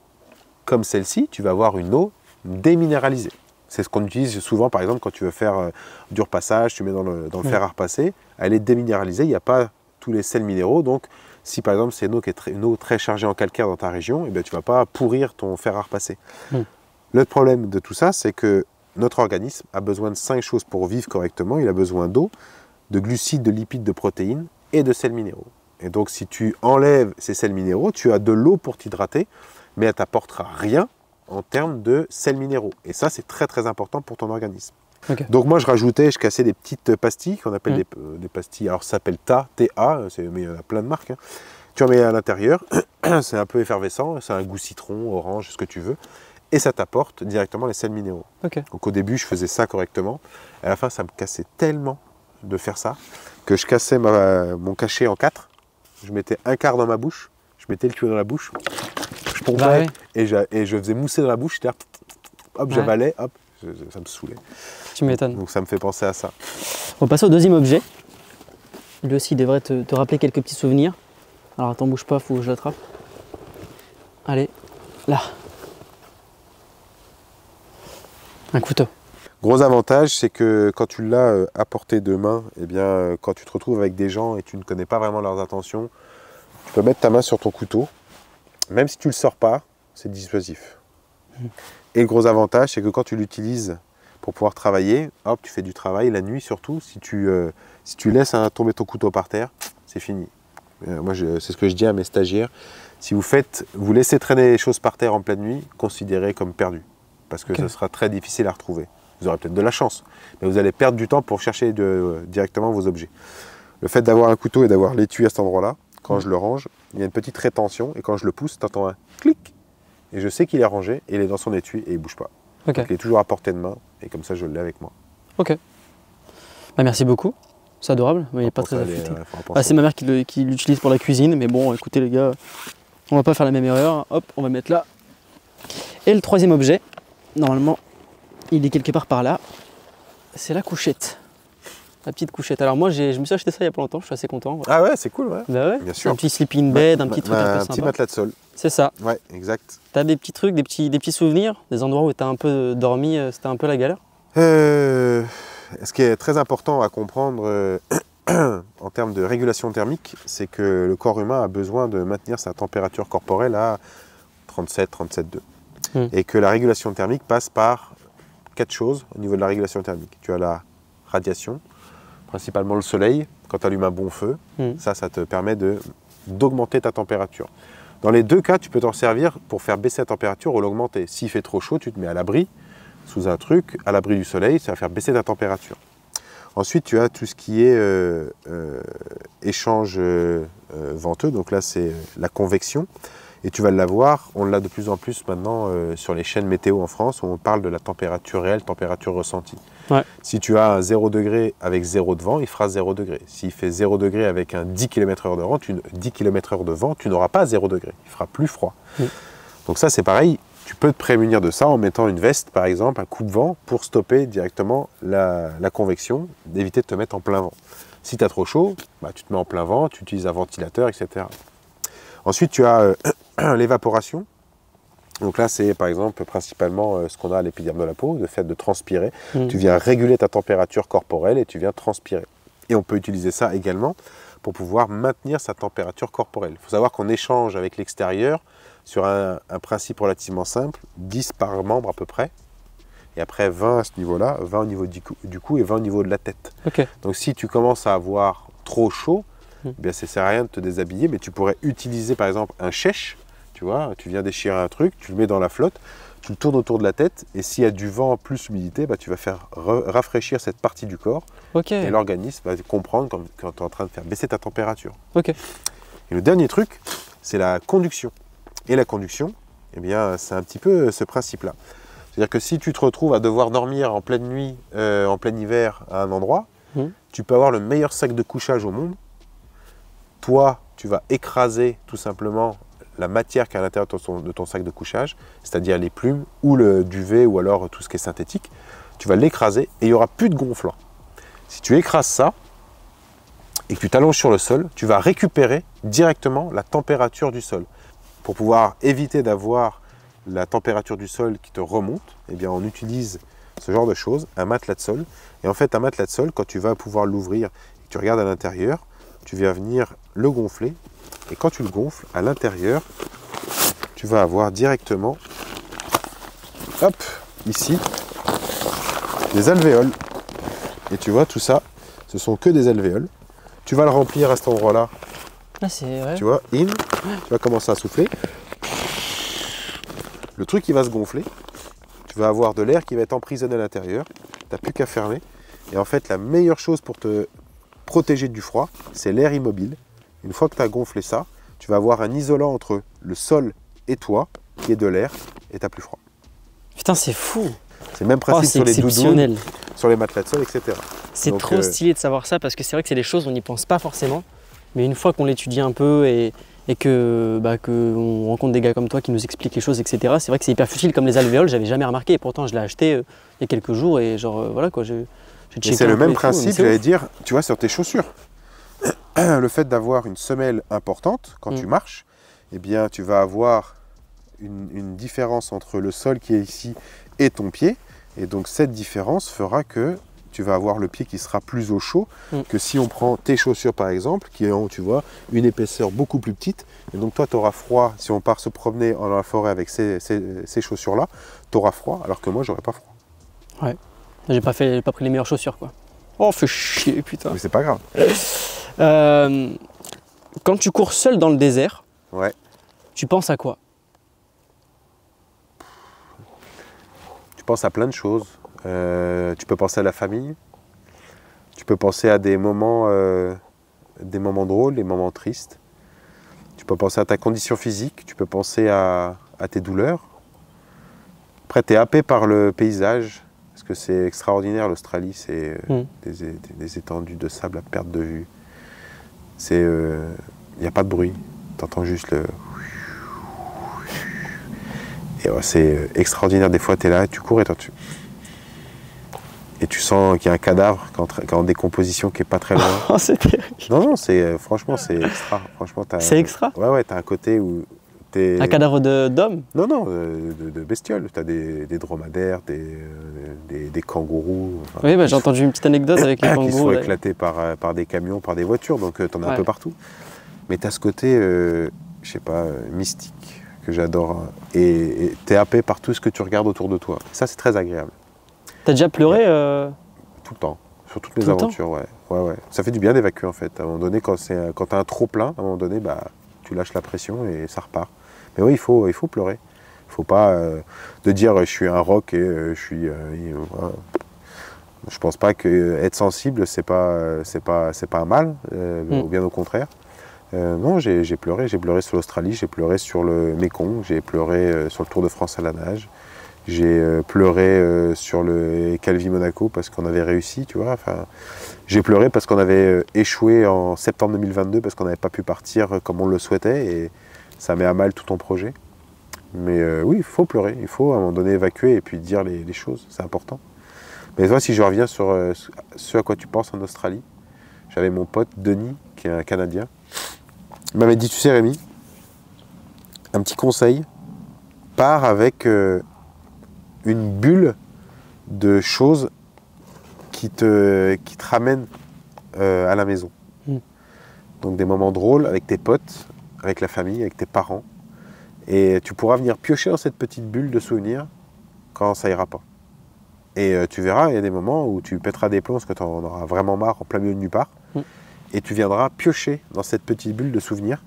comme celle-ci, tu vas avoir une eau déminéralisée. C'est ce qu'on utilise souvent, par exemple, quand tu veux faire du repassage, tu mets dans le fer à repasser, elle est déminéralisée, il n'y a pas tous les sels minéraux, donc si par exemple c'est une eau qui est une eau très chargée en calcaire dans ta région, eh bien, tu ne vas pas pourrir ton fer à repasser. Le problème de tout ça, c'est que notre organisme a besoin de 5 choses pour vivre correctement. Il a besoin d'eau, de glucides, de lipides, de protéines et de sels minéraux. Et donc si tu enlèves ces sels minéraux, tu as de l'eau pour t'hydrater, mais elle ne t'apportera rien en termes de sels minéraux. Et ça, c'est très très important pour ton organisme. Okay. Donc moi, je cassais des petites pastilles qu'on appelle des pastilles, alors ça s'appelle TA, T-A, mais il y en a plein de marques. Hein. Tu en mets à l'intérieur, c'est un peu effervescent, c'est un goût citron, orange, ce que tu veux. Et ça t'apporte directement les sels minéraux. Okay. Donc au début, je faisais ça correctement. À la fin, ça me cassait tellement de faire ça que je cassais mon cachet en 4. Je mettais un quart dans ma bouche, je mettais le tuyau dans la bouche, je pompais et je faisais mousser dans la bouche. Hop, j'avalais, hop, ça me saoulait. Tu m'étonnes. Donc ça me fait penser à ça. On va passer au deuxième objet. Lui aussi, il devrait te rappeler quelques petits souvenirs. Alors attends, bouge pas, faut que je l'attrape. Allez, là. Un couteau. Gros avantage, c'est que quand tu l'as à portée de main, eh bien, quand tu te retrouves avec des gens et tu ne connais pas vraiment leurs intentions, tu peux mettre ta main sur ton couteau. Même si tu ne le sors pas, c'est dissuasif. Et le gros avantage, c'est que quand tu l'utilises pour pouvoir travailler, hop, tu fais du travail la nuit surtout. Si tu laisses tomber ton couteau par terre, c'est fini. Moi, c'est ce que je dis à mes stagiaires. Si vous laissez traîner les choses par terre en pleine nuit, considérez comme perdu. Parce que ce sera très difficile à retrouver. Vous aurez peut-être de la chance, mais vous allez perdre du temps pour chercher directement vos objets. Le fait d'avoir un couteau et d'avoir l'étui à cet endroit-là, quand je le range, il y a une petite rétention et quand je le pousse, tu entends un clic. Et je sais qu'il est rangé et il est dans son étui et il ne bouge pas. Donc il est toujours à portée de main et comme ça je l'ai avec moi. Ok. Bah, merci beaucoup. C'est adorable, mais il n'est pas très affûté. C'est ma mère qui l'utilise pour la cuisine, mais bon, écoutez les gars, on va pas faire la même erreur. Hop, on va mettre là. Et le troisième objet, normalement, il est quelque part par là. C'est la couchette. La petite couchette. Alors moi, je me suis acheté ça il y a pas longtemps, je suis assez content. Voilà. Ah ouais, c'est cool, ouais. Bah ouais. Bien sûr. Un petit sleeping bed, un petit truc un peu sympa. Un petit matelas de sol. C'est ça. Ouais, exact. T'as des petits trucs, des petits souvenirs, des endroits où t'as un peu dormi, c'était un peu la galère? Ce qui est très important à comprendre en termes de régulation thermique, c'est que le corps humain a besoin de maintenir sa température corporelle à 37-37,2. Et que la régulation thermique passe par 4 choses au niveau de la régulation thermique. Tu as la radiation, principalement le soleil, quand tu allumes un bon feu, ça te permet d'augmenter ta température. Dans les deux cas, tu peux t'en servir pour faire baisser la température ou l'augmenter. S'il fait trop chaud, tu te mets à l'abri, sous un truc, à l'abri du soleil, ça va faire baisser ta température. Ensuite, tu as tout ce qui est échange venteux, donc là c'est la convection. Et tu vas l'avoir, on l'a de plus en plus maintenant sur les chaînes météo en France, où on parle de la température réelle, température ressentie. Ouais. Si tu as un 0 degré avec 0 de vent, il fera 0 degré. S'il fait 0 degré avec un 10 km/h de vent, 10 km/h de vent, tu n'auras pas 0 degré, il fera plus froid. Donc ça c'est pareil, tu peux te prémunir de ça en mettant une veste par exemple, un coupe-vent, pour stopper directement la convection, d'éviter de te mettre en plein vent. Si tu as trop chaud, bah, tu te mets en plein vent, tu utilises un ventilateur, etc. Ensuite, tu as l'évaporation. Donc là, c'est par exemple principalement ce qu'on a à l'épiderme de la peau, le fait de transpirer. Tu viens réguler ta température corporelle et tu viens transpirer. Et on peut utiliser ça également pour pouvoir maintenir sa température corporelle. Il faut savoir qu'on échange avec l'extérieur sur un principe relativement simple, 10 par membre à peu près. Et après 20 à ce niveau-là, 20 au niveau du cou et 20 au niveau de la tête. Okay. Donc si tu commences à avoir trop chaud, eh bien ça ne sert à rien de te déshabiller, mais tu pourrais utiliser par exemple un chèche, tu vois, tu viens déchirer un truc, tu le mets dans la flotte, tu le tournes autour de la tête, et s'il y a du vent plus humidité, bah, tu vas faire rafraîchir cette partie du corps, okay. Et l'organisme va comprendre quand tu es en train de faire baisser ta température. Okay. Et le dernier truc, c'est la conduction. Et la conduction, eh bien c'est un petit peu ce principe-là. C'est-à-dire que si tu te retrouves à devoir dormir en pleine nuit, en plein hiver à un endroit, tu peux avoir le meilleur sac de couchage au monde. Toi, tu vas écraser tout simplement la matière qui est à l'intérieur de ton sac de couchage, c'est-à-dire les plumes ou le duvet ou alors tout ce qui est synthétique. Tu vas l'écraser et il n'y aura plus de gonflant. Si tu écrases ça et que tu t'allonges sur le sol, tu vas récupérer directement la température du sol. Pour pouvoir éviter d'avoir la température du sol qui te remonte, eh bien on utilise ce genre de choses, un matelas de sol. Et en fait, un matelas de sol, quand tu vas pouvoir l'ouvrir et que tu regardes à l'intérieur, tu vas venir le gonfler. Et quand tu le gonfles, à l'intérieur, tu vas avoir directement, hop, ici, des alvéoles. Et tu vois, tout ça, ce sont que des alvéoles. Tu vas le remplir à cet endroit-là. Ah, c'est vrai. Tu vois, tu vas commencer à souffler. Le truc, il va se gonfler. Tu vas avoir de l'air qui va être emprisonné à l'intérieur. Tu n'as plus qu'à fermer. Et en fait, la meilleure chose pour te protéger du froid, c'est l'air immobile. Une fois que tu as gonflé ça, tu vas avoir un isolant entre le sol et toi, qui est de l'air, et tu n'as plus froid. Putain, c'est fou. C'est le même principe sur les doudounes, sur les matelas de sol, etc. C'est trop stylé de savoir ça, parce que c'est vrai que c'est des choses, on n'y pense pas forcément. Mais une fois qu'on l'étudie un peu et que on rencontre des gars comme toi qui nous expliquent les choses, etc. C'est vrai que c'est hyper futile comme les alvéoles, j'avais jamais remarqué. Et pourtant, je l'ai acheté il y a quelques jours et genre, voilà quoi. C'est le même principe, j'allais dire, tu vois, sur tes chaussures. Le fait d'avoir une semelle importante quand tu marches, eh bien, tu vas avoir une différence entre le sol qui est ici et ton pied. Et donc, cette différence fera que tu vas avoir le pied qui sera plus au chaud que si on prend tes chaussures, par exemple, qui ont, tu vois, une épaisseur beaucoup plus petite. Et donc, toi, tu auras froid. Si on part se promener dans la forêt avec ces chaussures-là, tu auras froid, alors que moi, j'aurais pas froid. Ouais. J'ai pas pris les meilleures chaussures, quoi. Oh, fait chier, putain. Mais c'est pas grave. Quand tu cours seul dans le désert, ouais. Tu penses à quoi? Tu penses à plein de choses. Tu peux penser à la famille. Tu peux penser à des moments drôles, des moments tristes. Tu peux penser à ta condition physique. Tu peux penser à tes douleurs. Après, tu es happé par le paysage. Parce que c'est extraordinaire, l'Australie, c'est des étendues de sable à perte de vue. Il n'y a pas de bruit, tu entends juste le... Et ouais, c'est extraordinaire, des fois tu es là, tu cours et tu sens qu'il y a un cadavre qui est en décomposition qui n'est pas très loin. Oh, c'est terrible. Non, franchement c'est extra. C'est extra? Ouais, tu as un côté où... Un cadavre d'homme? Non, de bestioles. Tu as des dromadaires, des kangourous. Enfin, oui, j'ai entendu une petite anecdote avec les kangourous. Qui sont éclatés par des camions, par des voitures, donc tu en as un peu partout. Mais tu as ce côté, je sais pas, mystique que j'adore. Et tu es happé par tout ce que tu regardes autour de toi. Ça, c'est très agréable. Tu as déjà pleuré Tout le temps, sur toutes mes aventures, ouais. Ça fait du bien d'évacuer en fait. À un moment donné, quand tu as un trop plein, à un moment donné, tu lâches la pression et ça repart. Mais oui, il faut pleurer. Il Faut pas de dire je suis un rock et je suis... voilà. Je pense pas que être sensible, c'est pas un mal, ou bien au contraire. Non, j'ai pleuré sur l'Australie, j'ai pleuré sur le Mékong, j'ai pleuré sur le Tour de France à la nage, j'ai pleuré sur le Calvi-Monaco parce qu'on avait réussi, tu vois. Enfin, j'ai pleuré parce qu'on avait échoué en septembre 2022 parce qu'on n'avait pas pu partir comme on le souhaitait et ça met à mal tout ton projet. Mais oui, il faut pleurer, il faut à un moment donné évacuer et puis dire les choses, c'est important. Mais toi, si je reviens sur ce à quoi tu penses en Australie, j'avais mon pote Denis, qui est un Canadien. Il m'avait dit, tu sais Rémi, un petit conseil, pars avec une bulle de choses qui te ramènent à la maison. Donc des moments drôles avec tes potes, avec la famille, avec tes parents. Et tu pourras venir piocher dans cette petite bulle de souvenirs quand ça ira pas. Et tu verras, il y a des moments où tu pèteras des plombs parce que tu en auras vraiment marre en plein milieu de nulle part. Et tu viendras piocher dans cette petite bulle de souvenirs.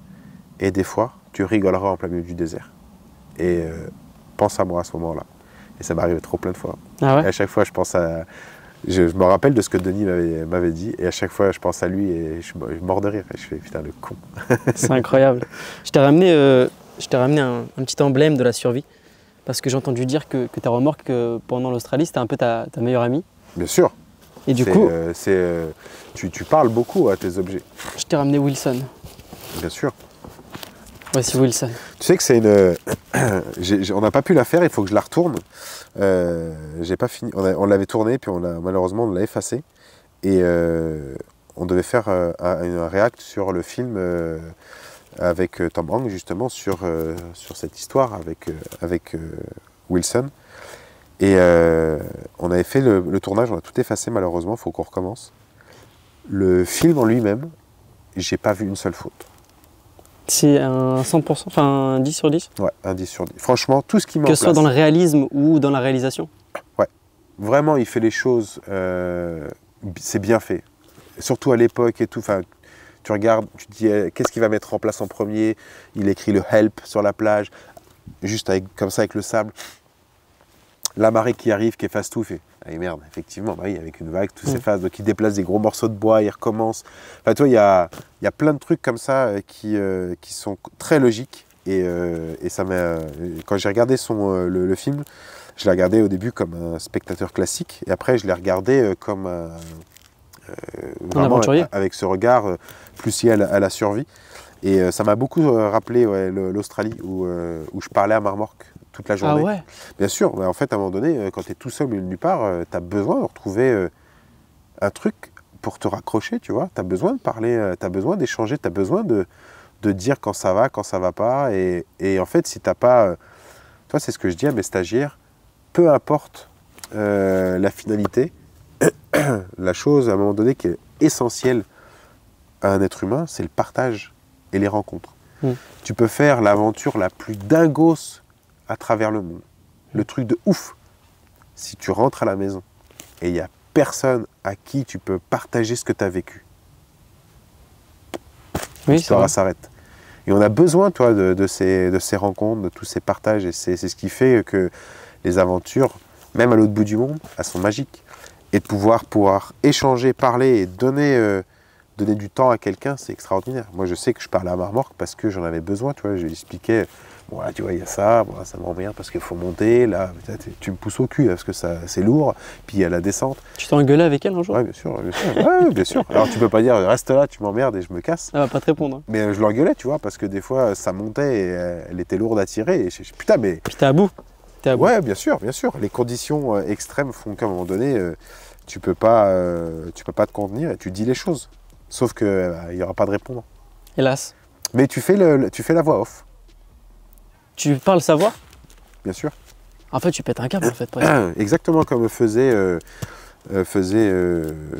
Et des fois, tu rigoleras en plein milieu du désert. Et pense à moi à ce moment-là. Et ça m'arrive trop plein de fois. Ah ouais. Et à chaque fois, je pense à... Je me rappelle de ce que Denis m'avait dit. Et à chaque fois, je pense à lui et je mords de rire. Et je fais, putain, le con. C'est incroyable. Je t'ai ramené un petit emblème de la survie. Parce que j'ai entendu dire que ta remorque pendant l'Australie, c'était un peu ta meilleure amie. Bien sûr. Et du coup, tu parles beaucoup à tes objets. je t'ai ramené Wilson. Bien sûr. Voici Wilson. Tu sais que c'est une... on n'a pas pu la faire, il faut que je la retourne. J'ai pas fini. On l'avait tournée, puis malheureusement on l'a effacée. Et on devait faire un react sur le film avec Tom Hanks, justement, sur cette histoire avec Wilson. Et on avait fait le tournage, on a tout effacé malheureusement, il faut qu'on recommence. Le film en lui-même, j'ai pas vu une seule faute. C'est un 100%, enfin un 10 sur 10 ? Ouais, un 10 sur 10. Franchement, tout ce qui met en place... Que ce soit dans le réalisme ou dans la réalisation ? Ouais, vraiment, il fait les choses, c'est bien fait. Surtout à l'époque et tout, enfin, tu regardes, tu te dis, qu'est-ce qu'il va mettre en place en premier ? Il écrit le help sur la plage, juste comme ça avec le sable. La marée qui arrive, qui efface tout, fait « Ah merde, effectivement, bah oui, avec une vague, tout s'efface. » Donc il déplace des gros morceaux de bois, il recommence. Enfin, toi, il y a plein de trucs comme ça qui sont très logiques. Et ça quand j'ai regardé le film, je l'ai regardé au début comme un spectateur classique. Et après, je l'ai regardé comme vraiment avec ce regard plus lié à la survie. Et ça m'a beaucoup rappelé l'Australie où je parlais à ma remorque toute la journée. Ah ouais. Bien sûr, en fait, à un moment donné, quand tu es tout seul au milieu de nulle part, tu as besoin de retrouver un truc pour te raccrocher, tu vois. Tu as besoin de parler, tu as besoin d'échanger, tu as besoin de dire quand ça va pas. Et en fait, si tu n'as pas... toi, c'est ce que je dis à mes stagiaires, peu importe la finalité, la chose, à un moment donné, qui est essentielle à un être humain, c'est le partage et les rencontres. Tu peux faire l'aventure la plus dingos à travers le monde. Le truc de ouf. Si tu rentres à la maison et il n'y a personne à qui tu peux partager ce que tu as vécu, l'histoire s'arrête. Et on a besoin, toi, de ces rencontres, de tous ces partages. Et c'est ce qui fait que les aventures, même à l'autre bout du monde, elles sont magiques. Et de pouvoir échanger, parler et donner du temps à quelqu'un, c'est extraordinaire. Moi, je sais que je parlais à ma remorque parce que j'en avais besoin. Tu vois, je lui expliquais, bon, là, tu vois, il y a ça, bon, là, ça m'emmerde parce qu'il faut monter. Là, tu me pousses au cul parce que c'est lourd. Puis il y a la descente. Tu t'es engueulé avec elle un jour ? Oui, bien sûr. Ouais, bien sûr. Alors, tu peux pas dire, reste là, tu m'emmerdes et je me casse. Elle va pas te répondre. Mais je l'engueulais, tu vois, parce que des fois, ça montait et elle était lourde à tirer. Et putain, mais... Puis t'es à bout. Ouais, bien sûr, bien sûr. Les conditions extrêmes font qu'à un moment donné, tu peux pas te contenir et tu dis les choses. Sauf qu'il n'y aura pas de répondant. Hélas. Mais tu fais la voix off. Tu parles sa voix ? Bien sûr. En fait, tu pètes un câble, en fait, presque. Exactement comme faisait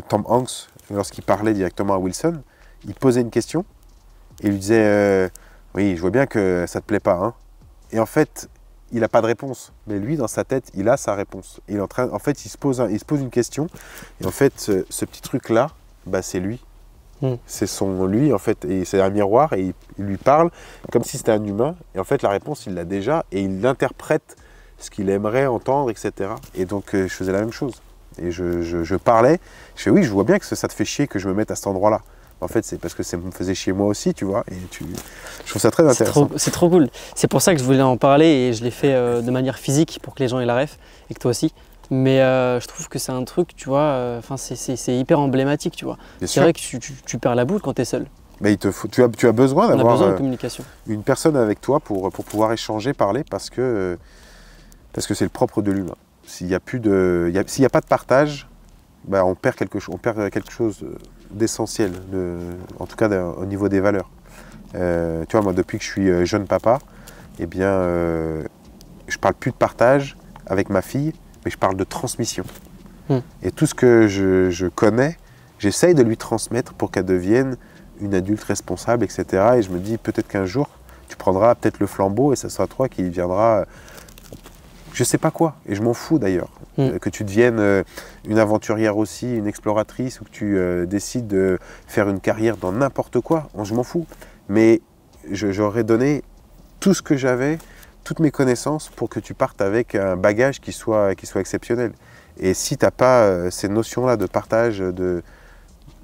Tom Hanks lorsqu'il parlait directement à Wilson. Il posait une question et il lui disait oui, je vois bien que ça te plaît pas, hein. Et en fait, il n'a pas de réponse. Mais lui, dans sa tête, il a sa réponse. Il est en fait, il se pose une question. Et en fait, ce petit truc-là, bah, c'est lui. C'est lui en fait, et c'est un miroir, et il lui parle comme si c'était un humain, et en fait la réponse il l'a déjà, et il interprète ce qu'il aimerait entendre, etc. Et donc je faisais la même chose, et je parlais, je fais oui, je vois bien que ça te fait chier que je me mette à cet endroit-là. En fait c'est parce que ça me faisait chier moi aussi, tu vois, et je trouve ça très intéressant. C'est trop cool, c'est pour ça que je voulais en parler, et je l'ai fait de manière physique pour que les gens aient la ref, et que toi aussi. Mais je trouve que c'est un truc, tu vois, c'est hyper emblématique, tu vois. C'est vrai que tu perds la boule quand tu es seul. Mais tu as besoin d'avoir de communication. Une personne avec toi pour pouvoir échanger, parler, parce que c'est le propre de l'humain. S'il n'y a pas de partage, bah, on perd quelque chose d'essentiel, en tout cas au niveau des valeurs. Tu vois, moi, depuis que je suis jeune papa, eh bien, je parle plus de partage avec ma fille, mais je parle de transmission. Et tout ce que je connais, j'essaye de lui transmettre pour qu'elle devienne une adulte responsable, etc. Et je me dis, peut-être qu'un jour, tu prendras peut-être le flambeau et ce sera toi qui viendra, je sais pas quoi, et je m'en fous d'ailleurs. Que tu deviennes une aventurière aussi, une exploratrice, ou que tu décides de faire une carrière dans n'importe quoi, je m'en fous. Mais j'aurais donné tout ce que j'avais, toutes mes connaissances, pour que tu partes avec un bagage qui soit exceptionnel. Et si tu n'as pas ces notions-là de partage, de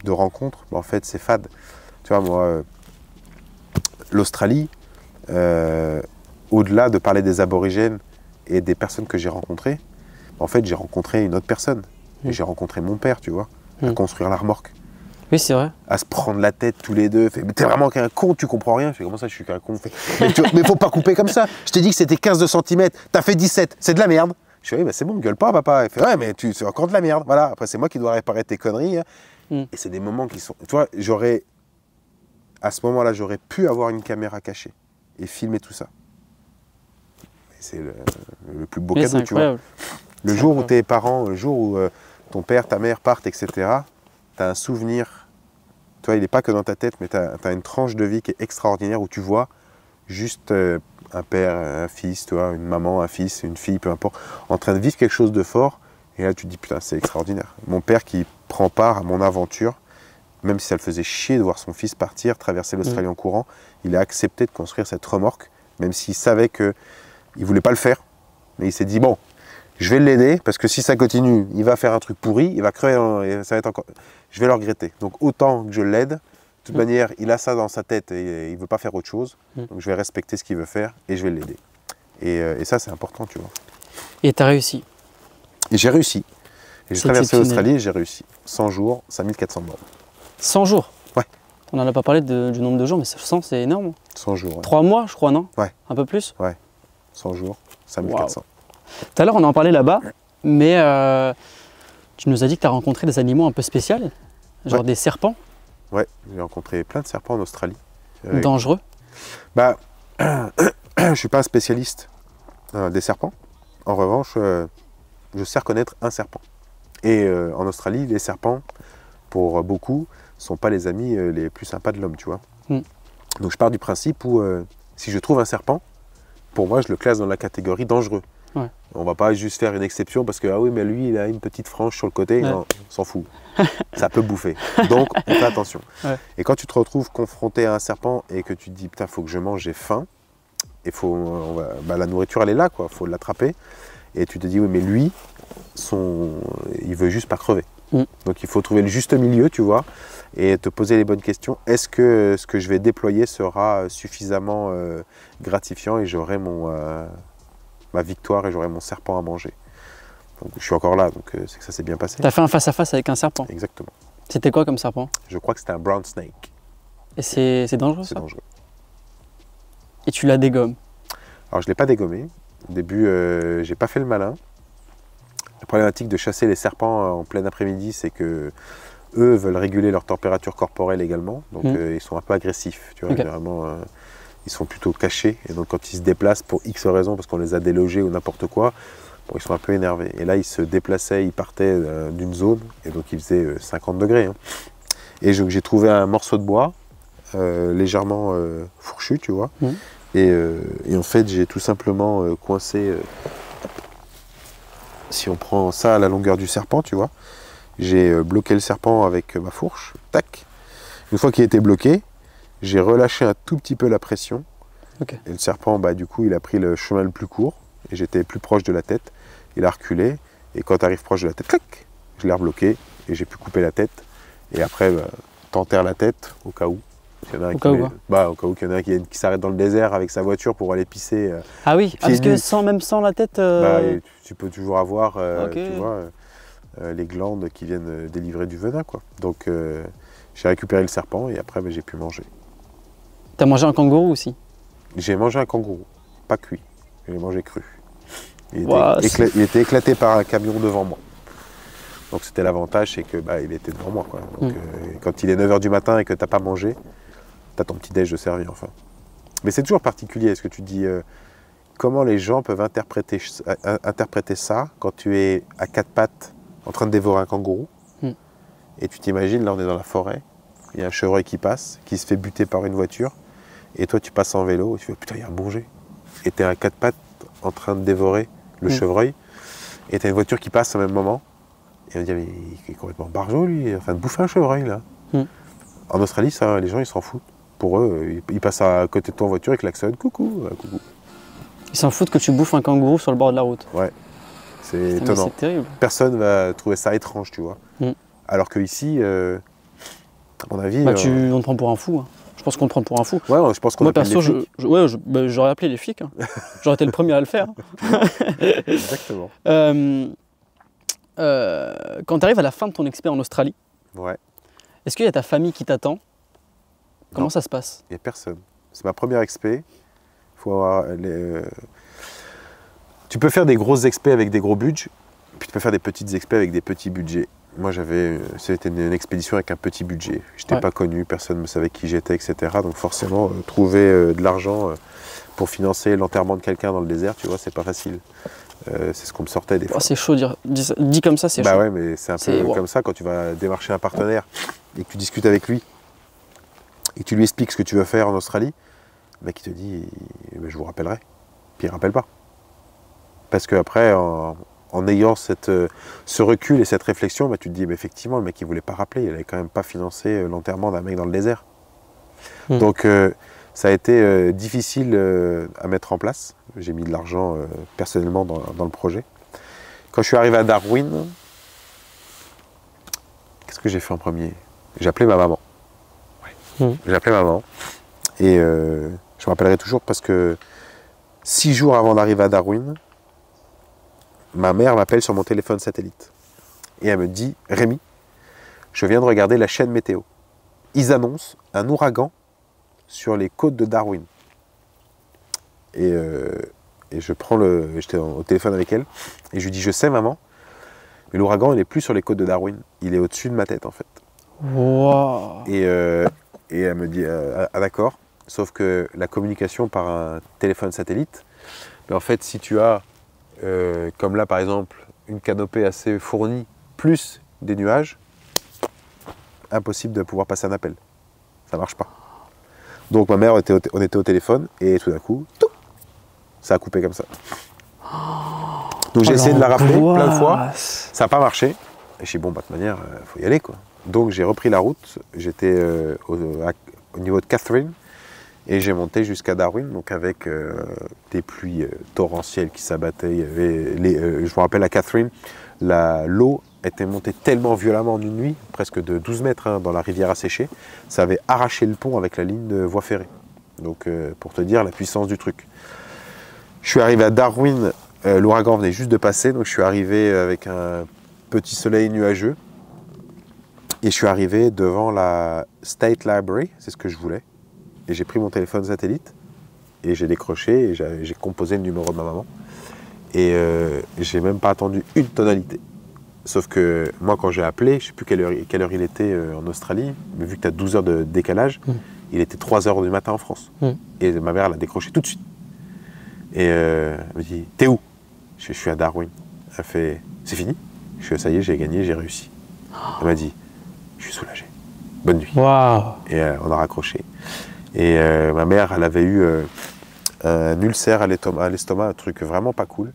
rencontre, en fait c'est fade. Tu vois, moi, l'Australie, au-delà de parler des aborigènes et des personnes que j'ai rencontrées, en fait j'ai rencontré une autre personne. Et j'ai rencontré mon père, tu vois, à construire la remorque. Oui, c'est vrai. À se prendre la tête tous les deux. Mais t'es vraiment qu'un con, tu comprends rien. Je fais, comment ça, je suis qu'un con? Mais faut pas couper comme ça. Je t'ai dit que c'était 15 de centimètres, t'as fait 17, c'est de la merde. Je fais, oui, bah c'est bon, gueule pas, papa. Il fait, ouais, mais c'est encore de la merde. Voilà, après, c'est moi qui dois réparer tes conneries. Hein. Et c'est des moments qui sont. Tu vois, à ce moment-là, j'aurais pu avoir une caméra cachée et filmer tout ça. C'est le plus beau cadeau, tu vois. Le jour où tes parents, le jour où ton père, ta mère partent, etc., tu as un souvenir. Toi, il n'est pas que dans ta tête, mais tu as une tranche de vie qui est extraordinaire, où tu vois juste un père, un fils, toi, une maman, un fils, une fille, peu importe, en train de vivre quelque chose de fort. Et là, tu te dis, putain, c'est extraordinaire. Mon père qui prend part à mon aventure, même si ça le faisait chier de voir son fils partir, traverser l'Australie en courant, il a accepté de construire cette remorque, même s'il savait qu'il ne voulait pas le faire. Mais il s'est dit, bon, je vais l'aider, parce que si ça continue, il va faire un truc pourri, il va crever, et ça va être encore... Je vais le regretter. Donc autant que je l'aide, de toute manière, il a ça dans sa tête et il ne veut pas faire autre chose. Donc je vais respecter ce qu'il veut faire et je vais l'aider. Et ça, c'est important, tu vois. Et tu as réussi. Et j'ai réussi. Et j'ai traversé l'Australie et j'ai réussi. 100 jours, 5400 bornes. 100 jours? Ouais. On n'en a pas parlé du nombre de jours, mais 100, c'est énorme. 100 jours, ouais. 3 mois, je crois, non? Ouais. Un peu plus? Ouais. 100 jours, 5400. Wow. Tout à l'heure, on en parlait là-bas, mais tu nous as dit que tu as rencontré des animaux un peu spéciaux, genre des serpents. Ouais, j'ai rencontré plein de serpents en Australie. Dangereux? Bah, je suis pas un spécialiste des serpents. En revanche, je sais reconnaître un serpent. Et en Australie, les serpents, pour beaucoup, ne sont pas les amis les plus sympas de l'homme, tu vois. Donc je pars du principe où, si je trouve un serpent, pour moi, je le classe dans la catégorie dangereux. Ouais. On va pas juste faire une exception parce que, ah oui, mais lui, il a une petite frange sur le côté. Ouais. Non, on s'en fout. Ça peut bouffer. Donc, on fait attention. Ouais. Et quand tu te retrouves confronté à un serpent et que tu te dis, putain, faut que je mange, j'ai faim, et la nourriture, elle est là, quoi. Faut l'attraper. Et tu te dis, oui, mais lui, il veut juste pas crever. Donc, il faut trouver le juste milieu, tu vois, et te poser les bonnes questions. Est-ce que ce que je vais déployer sera suffisamment gratifiant et j'aurai ma victoire et j'aurai mon serpent à manger. Donc, je suis encore là, donc c'est que ça s'est bien passé. Tu as fait un face-à-face avec un serpent? Exactement. C'était quoi comme serpent? Je crois que c'était un brown snake. Et c'est dangereux, ça? C'est dangereux. Et tu l'as dégommé? Alors, je ne l'ai pas dégommé. Au début, j'ai pas fait le malin. La problématique de chasser les serpents en plein après-midi, c'est que eux veulent réguler leur température corporelle également. Donc, ils sont un peu agressifs. Tu vois, vraiment... ils sont plutôt cachés, et donc quand ils se déplacent pour X raisons, parce qu'on les a délogés ou n'importe quoi, bon, ils sont un peu énervés. Et là, ils se déplaçaient, ils partaient d'une zone, et donc il faisait 50 degrés. Hein. Et j'ai trouvé un morceau de bois, légèrement fourchu, tu vois. Et en fait, j'ai tout simplement coincé, si on prend ça à la longueur du serpent, tu vois, j'ai bloqué le serpent avec ma fourche, tac. Une fois qu'il était bloqué, j'ai relâché un tout petit peu la pression. Ok. Et le serpent, du coup, il a pris le chemin le plus court. Et j'étais plus proche de la tête. Il a reculé. Et quand tu arrives proche de la tête, clac, je l'ai rebloqué. Et j'ai pu couper la tête. Et après, t'enterres la tête au cas où. Au cas où qu'il y en a un qui s'arrête dans le désert avec sa voiture pour aller pisser. Ah oui, parce que même sans la tête. Tu peux toujours avoir tu vois, les glandes qui viennent délivrer du venin, quoi. Donc j'ai récupéré le serpent et après j'ai pu manger. T'as mangé un kangourou aussi? J'ai mangé un kangourou, pas cuit, je l'ai mangé cru. Il était éclaté par un camion devant moi. Donc c'était l'avantage, c'est que il était devant moi, quoi. Donc quand il est 9 h du matin et que t'as pas mangé, t'as ton petit déj de servi, enfin. Mais c'est toujours particulier, ce que tu dis, comment les gens peuvent interpréter ça quand tu es à quatre pattes en train de dévorer un kangourou. Et tu t'imagines, là on est dans la forêt, il y a un chevreuil qui passe, qui se fait buter par une voiture, et toi tu passes en vélo, et tu fais putain, il y a un bourget. Et tu es à quatre pattes en train de dévorer le chevreuil, et tu as une voiture qui passe au même moment, et on dit, mais il est complètement barjot lui, il est en train de bouffer un chevreuil là. En Australie, ça, les gens ils s'en foutent. Pour eux, ils passent à côté de toi en voiture, ils klaxonnent, coucou, coucou. Ils s'en foutent que tu bouffes un kangourou sur le bord de la route. Ouais, c'est étonnant. C'est terrible. Personne va trouver ça étrange, tu vois. Alors que ici, à mon avis... on te prend pour un fou. Hein. Je pense qu'on te prend pour un fou. Ouais, je pense qu'on Moi, perso, j'aurais appelé les flics. Hein. J'aurais été le premier à le faire. Exactement. Quand tu arrives à la fin de ton expérience en Australie, est-ce qu'il y a ta famille qui t'attend? Comment ça se passe? Il n'y a personne. C'est ma première expé. Faut avoir tu peux faire des grosses expés avec des gros budgets, puis tu peux faire des petites expés avec des petits budgets. Moi, c'était une expédition avec un petit budget. Je n'étais pas connu, personne ne savait qui j'étais, etc. Donc forcément, trouver de l'argent pour financer l'enterrement de quelqu'un dans le désert, tu vois, c'est pas facile. C'est ce qu'on me sortait des fois. C'est chaud, dit comme ça, c'est chaud. Ouais, mais c'est un peu comme ça quand tu vas démarcher un partenaire et que tu discutes avec lui et que tu lui expliques ce que tu veux faire en Australie, le mec il te dit je vous rappellerai. Puis il ne rappelle pas. Parce qu'après, en ayant ce recul et cette réflexion, tu te dis effectivement le mec il ne voulait pas rappeler, il n'avait quand même pas financé l'enterrement d'un mec dans le désert. Donc ça a été difficile à mettre en place. J'ai mis de l'argent personnellement dans le projet. Quand je suis arrivé à Darwin, qu'est-ce que j'ai fait en premier? J'ai appelé ma maman. J'ai appelé ma maman. Et je me rappellerai toujours parce que 6 jours avant d'arriver à Darwin, ma mère m'appelle sur mon téléphone satellite. Et elle me dit, Rémi, je viens de regarder la chaîne météo. Ils annoncent un ouragan sur les côtes de Darwin. Et je prends j'étais au téléphone avec elle, et je lui dis, je sais maman, mais l'ouragan il n'est plus sur les côtes de Darwin, il est au-dessus de ma tête en fait. Wow. Et elle me dit, ah d'accord, sauf que la communication par un téléphone satellite, en fait si tu as, comme là par exemple, une canopée assez fournie, plus des nuages, impossible de pouvoir passer un appel. Ça marche pas. Donc ma mère, on était au téléphone, et tout d'un coup, ça a coupé comme ça. Donc j'ai essayé de la rappeler plein de fois, ça n'a pas marché. Et je dis bon, de toute manière, il faut y aller quoi. Donc j'ai repris la route, j'étais au niveau de Catherine, et j'ai monté jusqu'à Darwin, donc avec des pluies torrentielles qui s'abattaient. Je me rappelle à Catherine, l'eau était montée tellement violemment en une nuit, presque de 12 mètres dans la rivière asséchée, ça avait arraché le pont avec la ligne de voie ferrée. Donc pour te dire la puissance du truc. Je suis arrivé à Darwin, l'ouragan venait juste de passer, donc je suis arrivé avec un petit soleil nuageux. Et je suis arrivé devant la State Library, c'est ce que je voulais. Et j'ai pris mon téléphone satellite, et j'ai décroché, et j'ai composé le numéro de ma maman. Et j'ai même pas attendu une tonalité. Sauf que moi, quand j'ai appelé, je ne sais plus quelle heure il était en Australie, mais vu que tu as 12 heures de décalage, il était 3 heures du matin en France. Et ma mère l'a décroché tout de suite. Et elle me dit, t'es où? Je suis à Darwin. Elle fait, c'est fini? Je suis, ça y est, j'ai gagné, j'ai réussi. Elle m'a dit, je suis soulagé. Bonne nuit. Wow. Et on a raccroché. Et ma mère, elle avait eu un ulcère à l'estomac, un truc vraiment pas cool.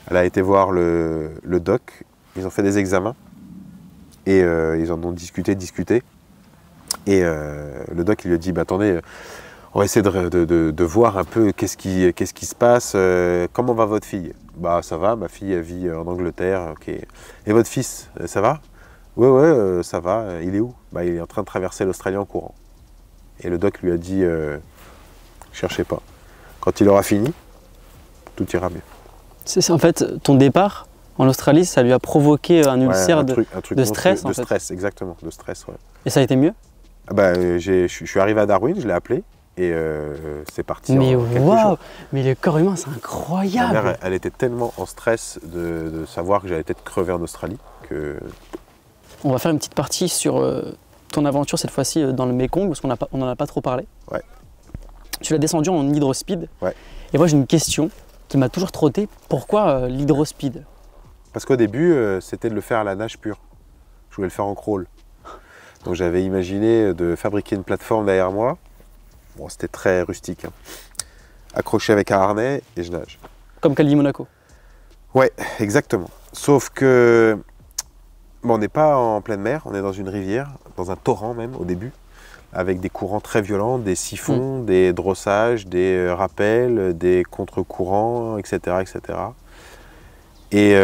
Elle a été voir le doc. Ils ont fait des examens et ils en ont discuté. Et le doc, il lui a dit, bah, attendez, on va essayer de voir un peu qu'est-ce qui se passe, comment va votre fille? Bah ça va, ma fille elle vit en Angleterre, ok. Et votre fils, ça va? Ouais, ouais, ça va, il est où? Bah il est en train de traverser l'Australie en courant. Et le doc lui a dit, cherchez pas. Quand il aura fini, tout ira mieux. C'est en fait, ton départ en Australie, ça lui a provoqué un ulcère un truc de stress de stress, exactement, de stress, ouais. Et ça a été mieux? Ah bah, je suis arrivé à Darwin, je l'ai appelé. Et c'est parti Mais en quelques waouh! jours. Mais le corps humain, c'est Ma incroyable! mère, elle était tellement en stress de savoir que j'allais peut-être crever en Australie que... On va faire une petite partie sur ton aventure cette fois-ci dans le Mekong, parce qu'on n'en a pas trop parlé. Ouais. Tu l'as descendu en hydrospeed. Ouais. Et moi j'ai une question qui m'a toujours trotté. Pourquoi l'hydrospeed? Parce qu'au début, c'était de le faire à la nage pure. Je voulais le faire en crawl. Donc j'avais imaginé de fabriquer une plateforme derrière moi. Bon, c'était très rustique, hein. Accroché avec un harnais et je nage. Comme Calvi Monaco. Ouais, exactement. Sauf que bon, on n'est pas en pleine mer, on est dans une rivière, dans un torrent même au début, avec des courants très violents, des siphons, des drossages, des rappels, des contre-courants, etc., etc. Et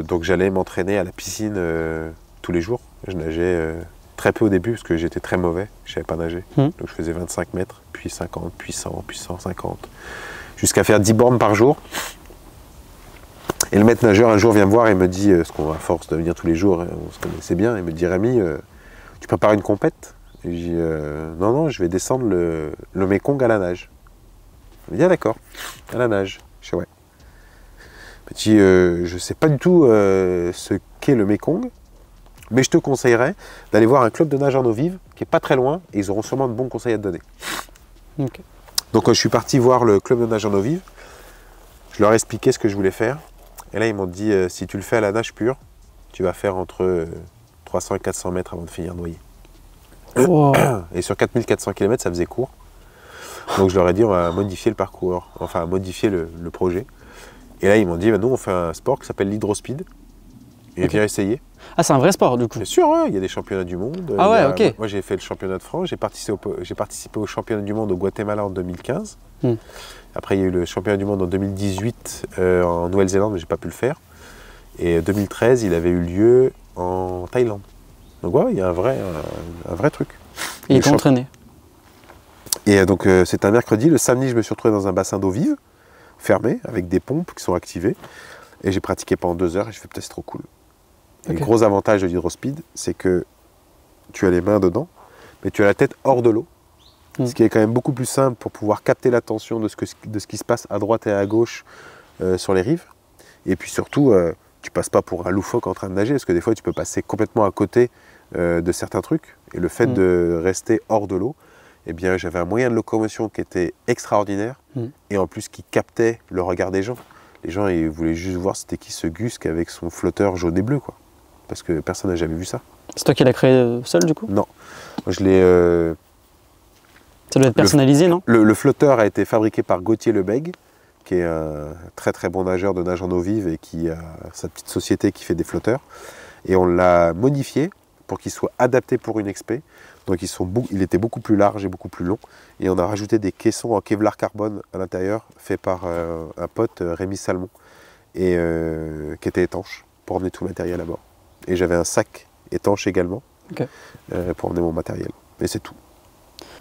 donc j'allais m'entraîner à la piscine tous les jours. Je nageais très peu au début parce que j'étais très mauvais, je ne savais pas nager. Donc je faisais 25 mètres, puis 50, puis 100, puis 150, jusqu'à faire 10 bornes par jour. Et le maître nageur un jour vient me voir et me dit, parce qu'on à force de venir tous les jours, on se connaissait bien, il me dit, Rémi, tu prépares une compète? Et je dis, non, non, je vais descendre le Mekong à la nage. Il me dit, ah d'accord, à la nage. Je dis, ouais. Il me dit, je ne sais pas du tout ce qu'est le Mekong, mais je te conseillerais d'aller voir un club de nage en eau vive qui n'est pas très loin et ils auront sûrement de bons conseils à te donner. Okay. Donc je suis parti voir le club de nage en eau vive, je leur ai expliqué ce que je voulais faire et là ils m'ont dit si tu le fais à la nage pure, tu vas faire entre 300 et 400 mètres avant de finir noyé. Wow. Et sur 4400 km ça faisait court. Donc je leur ai dit on va modifier le parcours, enfin modifier le projet. Et là ils m'ont dit bah, nous on fait un sport qui s'appelle l'hydrospeed et viens essayer. Ah, c'est un vrai sport du coup? Bien sûr, ouais, il y a des championnats du monde. Ah ouais, ok. Moi j'ai fait le championnat de France, j'ai participé au championnat du monde au Guatemala en 2015. Après il y a eu le championnat du monde en 2018 en Nouvelle-Zélande, mais j'ai pas pu le faire. Et 2013 il avait eu lieu en Thaïlande. Donc ouais, il y a un vrai truc. Et ils t'ont entraîné? Et donc c'est un mercredi, le samedi je me suis retrouvé dans un bassin d'eau vive, fermé, avec des pompes qui sont activées. Et j'ai pratiqué pendant 2 heures et je fais peut-être c'est trop cool. Okay. Le gros avantage de l'hydrospeed, c'est que tu as les mains dedans, mais tu as la tête hors de l'eau. Ce qui est quand même beaucoup plus simple pour pouvoir capter l'attention de ce qui se passe à droite et à gauche sur les rives. Et puis surtout, tu passes pas pour un loufoque en train de nager, parce que des fois tu peux passer complètement à côté de certains trucs. Et le fait de rester hors de l'eau, eh bien j'avais un moyen de locomotion qui était extraordinaire, et en plus qui captait le regard des gens. Les gens ils voulaient juste voir c'était qui ce Gusque avec son flotteur jaune et bleu, quoi. Parce que personne n'a jamais vu ça. C'est toi qui l'as créé seul du coup? Non. Moi, je l'ai... Ça doit être personnalisé, non? Le flotteur a été fabriqué par Gauthier Lebègue, qui est un très très bon nageur de nage en eau vive et qui a sa petite société qui fait des flotteurs. Et on l'a modifié pour qu'il soit adapté pour une expé. Donc il était beaucoup plus large et beaucoup plus long. Et on a rajouté des caissons en Kevlar carbone à l'intérieur, fait par un pote, Rémi Salmon, et qui était étanche pour emmener tout le matériel à bord. Et j'avais un sac étanche également, pour emmener mon matériel. Et c'est tout.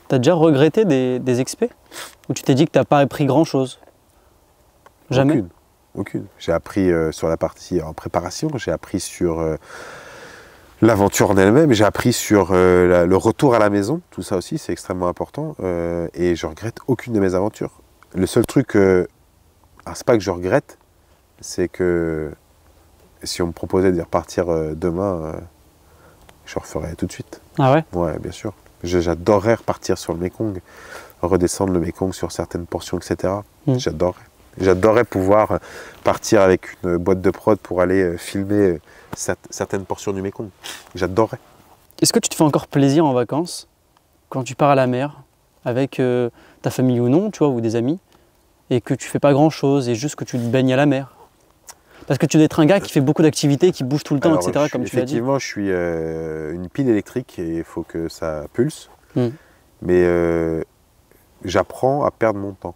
T'as déjà regretté des expés? Ou tu t'es dit que t'as pas appris grand chose? Jamais? Aucune. J'ai appris sur la partie en préparation, j'ai appris sur l'aventure en elle-même, j'ai appris sur le retour à la maison, tout ça aussi c'est extrêmement important, et je regrette aucune de mes aventures. Le seul truc, c'est pas que je regrette, c'est que si on me proposait de repartir demain, je referais tout de suite. Ah ouais? Ouais, bien sûr. J'adorerais repartir sur le Mekong, redescendre le Mekong sur certaines portions, etc. J'adorerais. J'adorerais pouvoir partir avec une boîte de prod pour aller filmer certaines portions du Mekong. J'adorerais. Est-ce que tu te fais encore plaisir en vacances quand tu pars à la mer avec ta famille ou non, tu vois, ou des amis, et que tu fais pas grand chose et juste que tu te baignes à la mer? Parce que tu dois être un gars qui fait beaucoup d'activités, qui bouge tout le temps, Alors, etc. Comme tu l'as dit. effectivement, je suis une pile électrique et il faut que ça pulse. Mm. Mais j'apprends à perdre mon temps.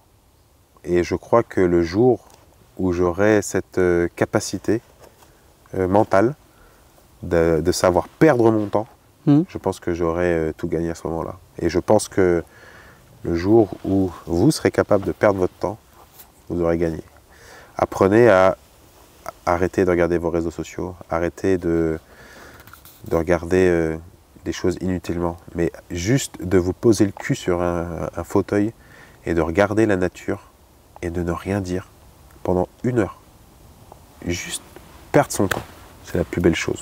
Et je crois que le jour où j'aurai cette capacité mentale de savoir perdre mon temps, je pense que j'aurai tout gagné à ce moment-là. Et je pense que le jour où vous serez capable de perdre votre temps, vous aurez gagné. Apprenez à arrêter de regarder vos réseaux sociaux, arrêtez de regarder des choses inutilement, mais juste de vous poser le cul sur un fauteuil et de regarder la nature et de ne rien dire pendant 1 heure. Juste perdre son temps, c'est la plus belle chose.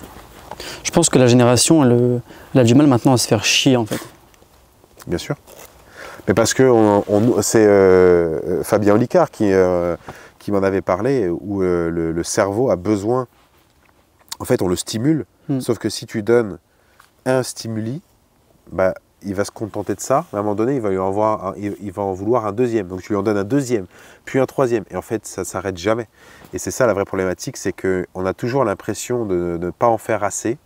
Je pense que la génération, elle a du mal maintenant à se faire chier en fait. Bien sûr. Mais parce que c'est Fabien Olicard qui m'en avait parlé, où le cerveau a besoin, en fait on le stimule, sauf que si tu donnes un stimuli, bah, il va se contenter de ça, mais à un moment donné il va en vouloir un deuxième, donc tu lui en donnes un deuxième, puis un troisième, et en fait ça ne s'arrête jamais. Et c'est ça la vraie problématique, c'est qu'on a toujours l'impression de ne pas en faire assez,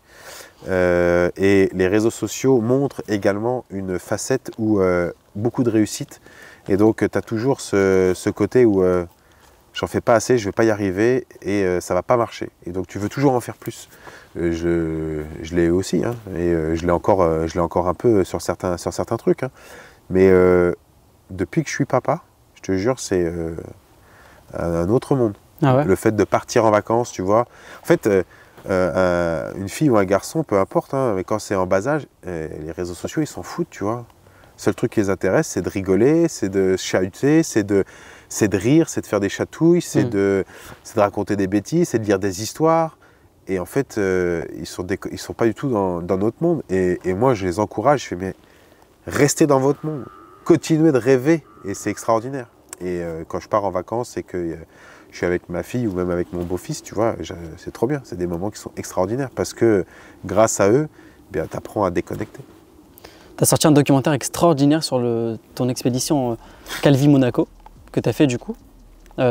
et les réseaux sociaux montrent également une facette où beaucoup de réussite, et donc tu as toujours ce côté où j'en fais pas assez, je vais pas y arriver, et ça va pas marcher, et donc tu veux toujours en faire plus. Je l'ai aussi, hein, et je l'ai encore un peu sur certains trucs, hein. Mais depuis que je suis papa, je te jure, c'est un autre monde. Ah ouais. Le fait de partir en vacances, tu vois. En fait, une fille ou un garçon, peu importe, hein, mais quand c'est en bas âge, les réseaux sociaux, ils s'en foutent, tu vois. Le seul truc qui les intéresse, c'est de rigoler, c'est de chahuter, c'est de rire, c'est de faire des chatouilles, c'est de raconter des bêtises, c'est de lire des histoires. Et en fait, ils sont pas du tout dans notre monde. Et moi, je les encourage, je fais, mais restez dans votre monde, continuez de rêver, et c'est extraordinaire. Et quand je pars en vacances et que je suis avec ma fille ou même avec mon beau-fils, tu vois, c'est trop bien. C'est des moments qui sont extraordinaires parce que grâce à eux, tu apprends à déconnecter. Tu as sorti un documentaire extraordinaire sur ton expédition Calvi-Monaco, que tu as fait du coup.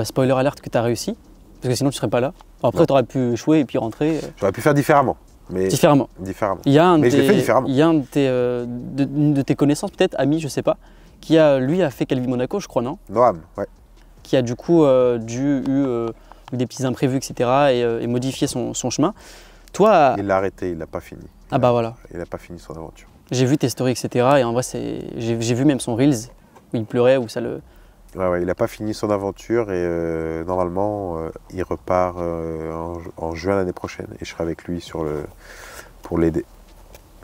Spoiler alerte que tu as réussi, parce que sinon tu ne serais pas là. Après, tu aurais pu échouer et puis rentrer. J'aurais pu faire différemment. Mais différemment. Il y a un de tes connaissances, peut-être, amis, je sais pas, qui lui a fait Calvi-Monaco, je crois, non? Noam, ouais. Qui a du coup eu des petits imprévus, etc. et modifié son chemin. Toi, il l'a arrêté, il l'a pas fini. Bah voilà. Il n'a pas fini son aventure. J'ai vu tes stories, etc. Et en vrai, j'ai vu même son Reels, où il pleurait, où ça le... Ouais, il n'a pas fini son aventure et normalement, il repart en juin l'année prochaine. Et je serai avec lui pour l'aider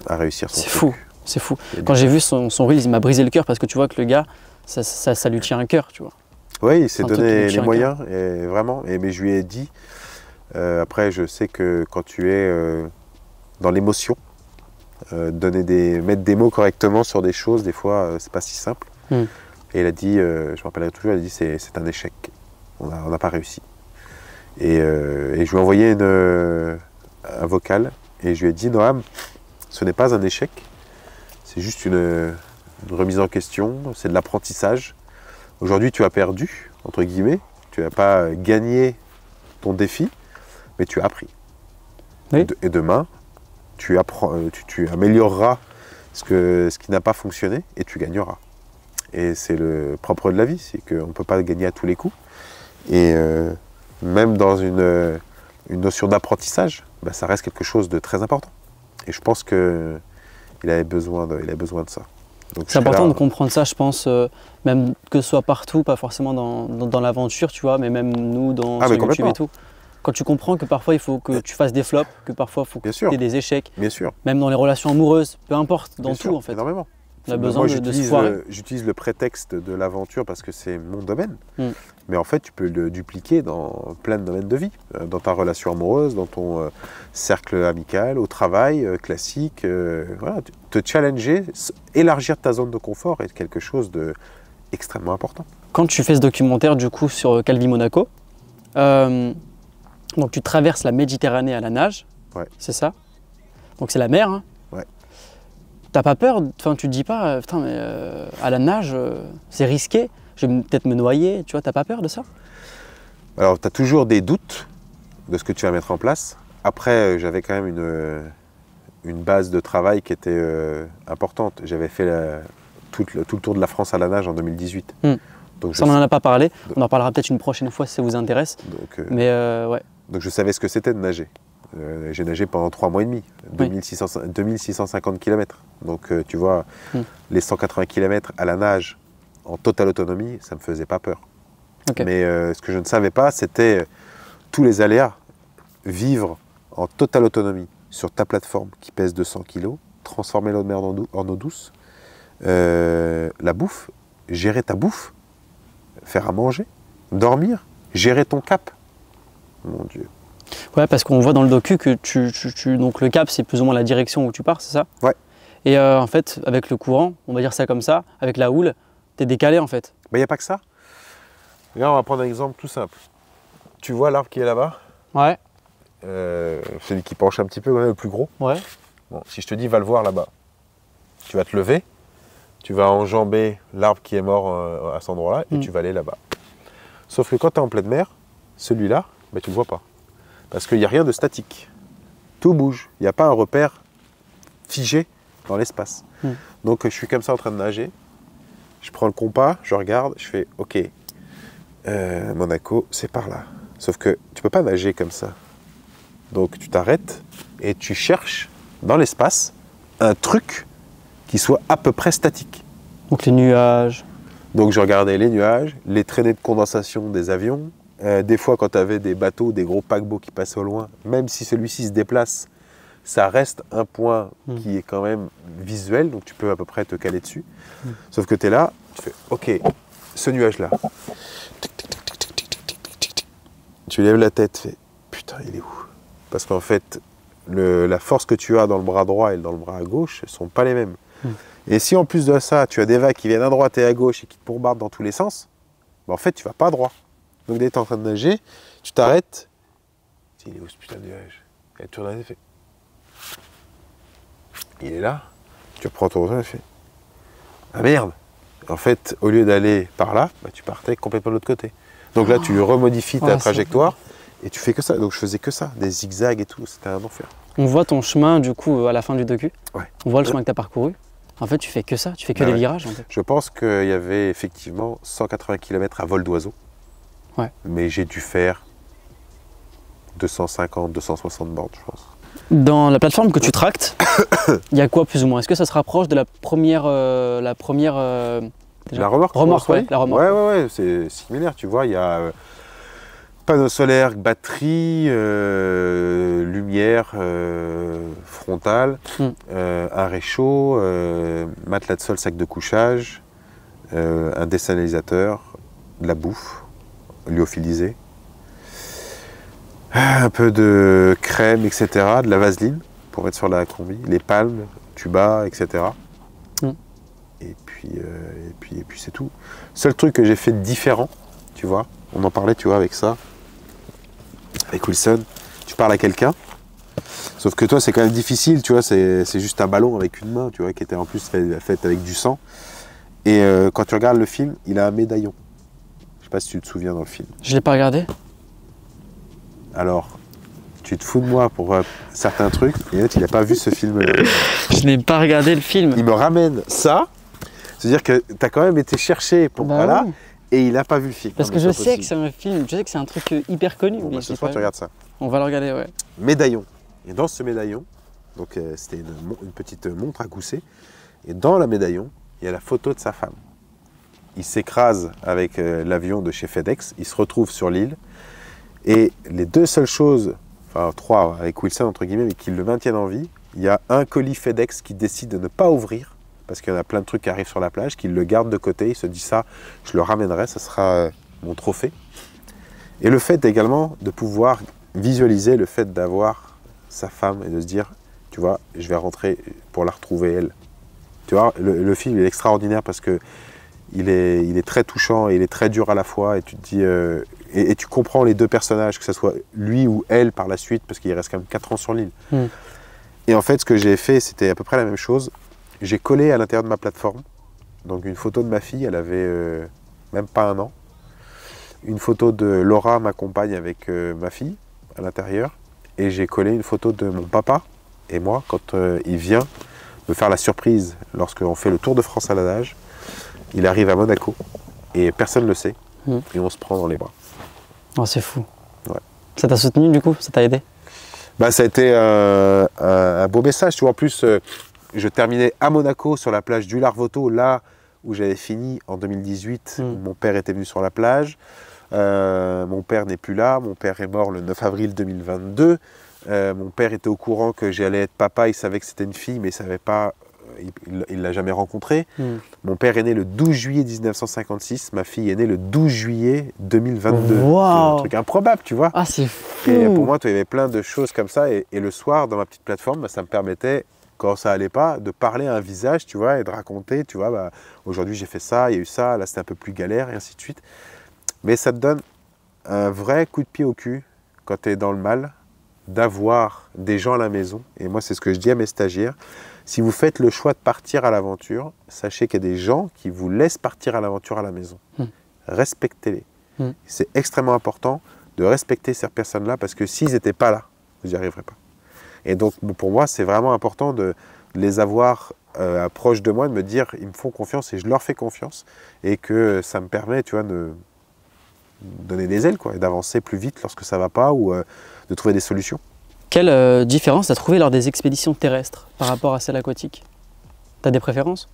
à réussir son truc. C'est fou, c'est fou. Quand j'ai vu son Reels, il m'a brisé le cœur parce que tu vois que le gars, ça lui tient à cœur, tu vois. Oui, il s'est donné les moyens, et vraiment. Mais je lui ai dit, après je sais que quand tu es dans l'émotion, mettre des mots correctement sur des choses, des fois, c'est pas si simple. Et il a dit, je me rappellerai toujours, il a dit c'est un échec, on n'a pas réussi. Et je lui ai envoyé un vocal, et je lui ai dit, Noam, ce n'est pas un échec, c'est juste une remise en question, c'est de l'apprentissage. Aujourd'hui, tu as perdu, entre guillemets, tu n'as pas gagné ton défi, mais tu as appris. Oui. Et demain, tu amélioreras ce qui n'a pas fonctionné et tu gagneras. Et c'est le propre de la vie, c'est qu'on ne peut pas gagner à tous les coups. Et même dans une notion d'apprentissage, ça reste quelque chose de très important. Et je pense qu'il avait besoin de ça. C'est important de comprendre ça, je pense, même que ce soit partout, pas forcément dans l'aventure, tu vois, mais même nous sur YouTube et tout. Quand tu comprends que parfois il faut que tu fasses des flops, que parfois il faut que tu aies des échecs, bien sûr. Même dans les relations amoureuses, peu importe, dans tout en fait. Énormément. On a besoin de se foirer. J'utilise le prétexte de l'aventure parce que c'est mon domaine. Mais en fait, tu peux le dupliquer dans plein de domaines de vie. Dans ta relation amoureuse, dans ton cercle amical, au travail, classique. Voilà, te challenger, élargir ta zone de confort est quelque chose d'extrêmement important. Quand tu fais ce documentaire du coup sur Calvi-Monaco, donc tu traverses la Méditerranée à la nage, c'est ça? Donc c'est la mer, hein. T'as pas peur, enfin tu te dis pas, putain mais à la nage c'est risqué, je vais peut-être me noyer, tu vois, t'as pas peur de ça? Alors t'as toujours des doutes, de ce que tu vas mettre en place. Après, j'avais quand même une base de travail qui était importante. J'avais fait tout le tour de la France à la nage en 2018. Donc ça, on n'en a pas parlé. On en parlera peut-être une prochaine fois si ça vous intéresse. Mais ouais. Donc je savais ce que c'était de nager. J'ai nagé pendant 3 mois et demi, 2650 km. Donc tu vois, les 180 km à la nage en totale autonomie, ça ne me faisait pas peur. Mais ce que je ne savais pas, c'était tous les aléas. Vivre en totale autonomie sur ta plateforme qui pèse 200 kg, transformer l'eau de mer en eau douce, la bouffe, gérer ta bouffe, faire à manger, dormir, gérer ton cap. Mon Dieu. Ouais, parce qu'on voit dans le docu que donc le cap, c'est plus ou moins la direction où tu pars, c'est ça? Ouais. Et en fait, avec le courant, on va dire ça comme ça, avec la houle, t'es décalé en fait. Il n'y a pas que ça. Regarde, on va prendre un exemple tout simple. Tu vois l'arbre qui est là-bas? Ouais. Celui qui penche un petit peu, le plus gros. Ouais. Bon, si je te dis, va le voir là-bas, tu vas te lever, tu vas enjamber l'arbre qui est mort à cet endroit-là et tu vas aller là-bas. Sauf que quand tu es en pleine mer, celui-là, tu ne le vois pas. Parce qu'il n'y a rien de statique. Tout bouge. Il n'y a pas un repère figé dans l'espace. Donc je suis comme ça en train de nager. Je prends le compas, je regarde, je fais OK, Monaco, c'est par là. Sauf que tu ne peux pas nager comme ça. Donc tu t'arrêtes et tu cherches dans l'espace un truc qui soit à peu près statique. Donc les nuages. Donc je regardais les nuages, les traînées de condensation des avions. Des fois quand tu avais des bateaux, des gros paquebots qui passaient au loin, même si celui-ci se déplace, ça reste un point qui est quand même visuel, donc tu peux à peu près te caler dessus. Sauf que tu es là, tu fais OK, ce nuage-là. Tu lèves la tête, tu fais putain, il est où? Parce qu'en fait, la force que tu as dans le bras droit et dans le bras à gauche ne sont pas les mêmes. Et si en plus de ça, tu as des vagues qui viennent à droite et à gauche et qui te pourbardent dans tous les sens, en fait, tu vas pas droit. Donc dès que tu es en train de nager, tu t'arrêtes. Il est où ce putain de nuage? Et tu regardes et fais. Il est là. Tu reprends ton retour et fais. Ah merde! En fait, au lieu d'aller par là, tu partais complètement de l'autre côté. Donc là, tu remodifies ta trajectoire et tu fais que ça. Donc je faisais que ça, des zigzags et tout, c'était un enfer. On voit ton chemin du coup à la fin du docu. Ouais. On voit le chemin que tu as parcouru. En fait, tu fais que ça, tu fais que des virages en fait. Je pense qu'il y avait effectivement 180 km à vol d'oiseau. Ouais. Mais j'ai dû faire 250, 260 bornes, je pense. Dans la plateforme que tu tractes, il y a quoi plus ou moins? Est-ce que ça se rapproche de la première la remorque, ouais, la remorque. Ouais, c'est similaire, tu vois, il y a panneau solaire, batterie, lumière frontale, un réchaud, matelas de sol, sac de couchage, un désalisateur, de la bouffe lyophilisée, un peu de crème, etc., de la vaseline pour mettre sur la combi, les palmes, tuba, etc. Et puis c'est tout. Seul truc que j'ai fait de différent, tu vois, on en parlait, tu vois, avec ça, avec Wilson, tu parles à quelqu'un, sauf que toi c'est quand même difficile, tu vois, c'est juste un ballon avec une main, tu vois, qui était en plus fait avec du sang. Et quand tu regardes le film, il a un médaillon. Je sais pas si tu te souviens dans le film. Je l'ai pas regardé. Alors, tu te fous de moi pour certains trucs, et l'autre, il n'a pas vu ce film-là. Je n'ai pas regardé le film. Il me ramène ça, c'est-à-dire que tu as quand même été cherché pour voilà, et il n'a pas vu le film. Parce que je sais que c'est un film, je sais que c'est un truc hyper connu. Bon, ce soir, tu regardes ça. On va le regarder, ouais. Médaillon. Et dans ce médaillon, donc c'était une petite montre à gousset, et dans le médaillon, il y a la photo de sa femme. Il s'écrase avec l'avion de chez FedEx, il se retrouve sur l'île, et les deux seules choses, enfin 3 avec Wilson entre guillemets, mais qui le maintiennent en vie, il y a un colis FedEx qui décide de ne pas ouvrir, parce qu'il y en a plein de trucs qui arrivent sur la plage, qu'il le garde de côté, il se dit ça, je le ramènerai, ça sera mon trophée. Et le fait également de pouvoir visualiser le fait d'avoir sa femme et de se dire, tu vois, je vais rentrer pour la retrouver elle. Tu vois, le film est extraordinaire parce que il est très touchant et il est très dur à la fois, et tu te dis, et tu comprends les deux personnages, que ce soit lui ou elle par la suite, parce qu'il reste quand même 4 ans sur l'île. Et en fait, ce que j'ai fait, c'était à peu près la même chose. J'ai collé à l'intérieur de ma plateforme, donc une photo de ma fille, elle avait même pas 1 an. Une photo de Laura, ma compagne, avec ma fille, à l'intérieur et j'ai collé une photo de mon papa et moi quand il vient me faire la surprise lorsqu'on fait le Tour de France à la nage. Il arrive à Monaco et personne ne le sait et on se prend dans les bras. Oh, c'est fou. Ouais. Ça t'a soutenu du coup? Ça t'a aidé? Bah, ça a été un beau message. Tu vois, en plus, je terminais à Monaco sur la plage du Larvoto, là où j'avais fini en 2018. Mon père était venu sur la plage. Mon père n'est plus là. Mon père est mort le 9 avril 2022. Mon père était au courant que j'allais être papa. Il savait que c'était une fille, mais il savait pas. Il l'a jamais rencontrée. Mon père est né le 12 juillet 1956. Ma fille est née le 12 juillet 2022. Wow. C'est un truc improbable, tu vois. Ah, c'est fou. Et pour moi, il y avait plein de choses comme ça. Et le soir, dans ma petite plateforme, bah, ça me permettait, quand ça allait pas, de parler à un visage, tu vois, et de raconter, tu vois, bah, aujourd'hui j'ai fait ça, il y a eu ça, là c'était un peu plus galère, et ainsi de suite. Mais ça te donne un vrai coup de pied au cul quand tu es dans le mal, d'avoir des gens à la maison. Et moi, c'est ce que je dis à mes stagiaires. Si vous faites le choix de partir à l'aventure, sachez qu'il y a des gens qui vous laissent partir à l'aventure à la maison. Respectez-les. C'est extrêmement important de respecter ces personnes-là parce que s'ils n'étaient pas là, vous n'y arriverez pas. Et donc, pour moi, c'est vraiment important de les avoir proches de moi, de me dire ils me font confiance et je leur fais confiance et que ça me permet, tu vois, de donner des ailes, quoi, et d'avancer plus vite lorsque ça ne va pas ou de trouver des solutions. Quelle différence t'as trouvé lors des expéditions terrestres par rapport à celles aquatiques? T'as des préférences?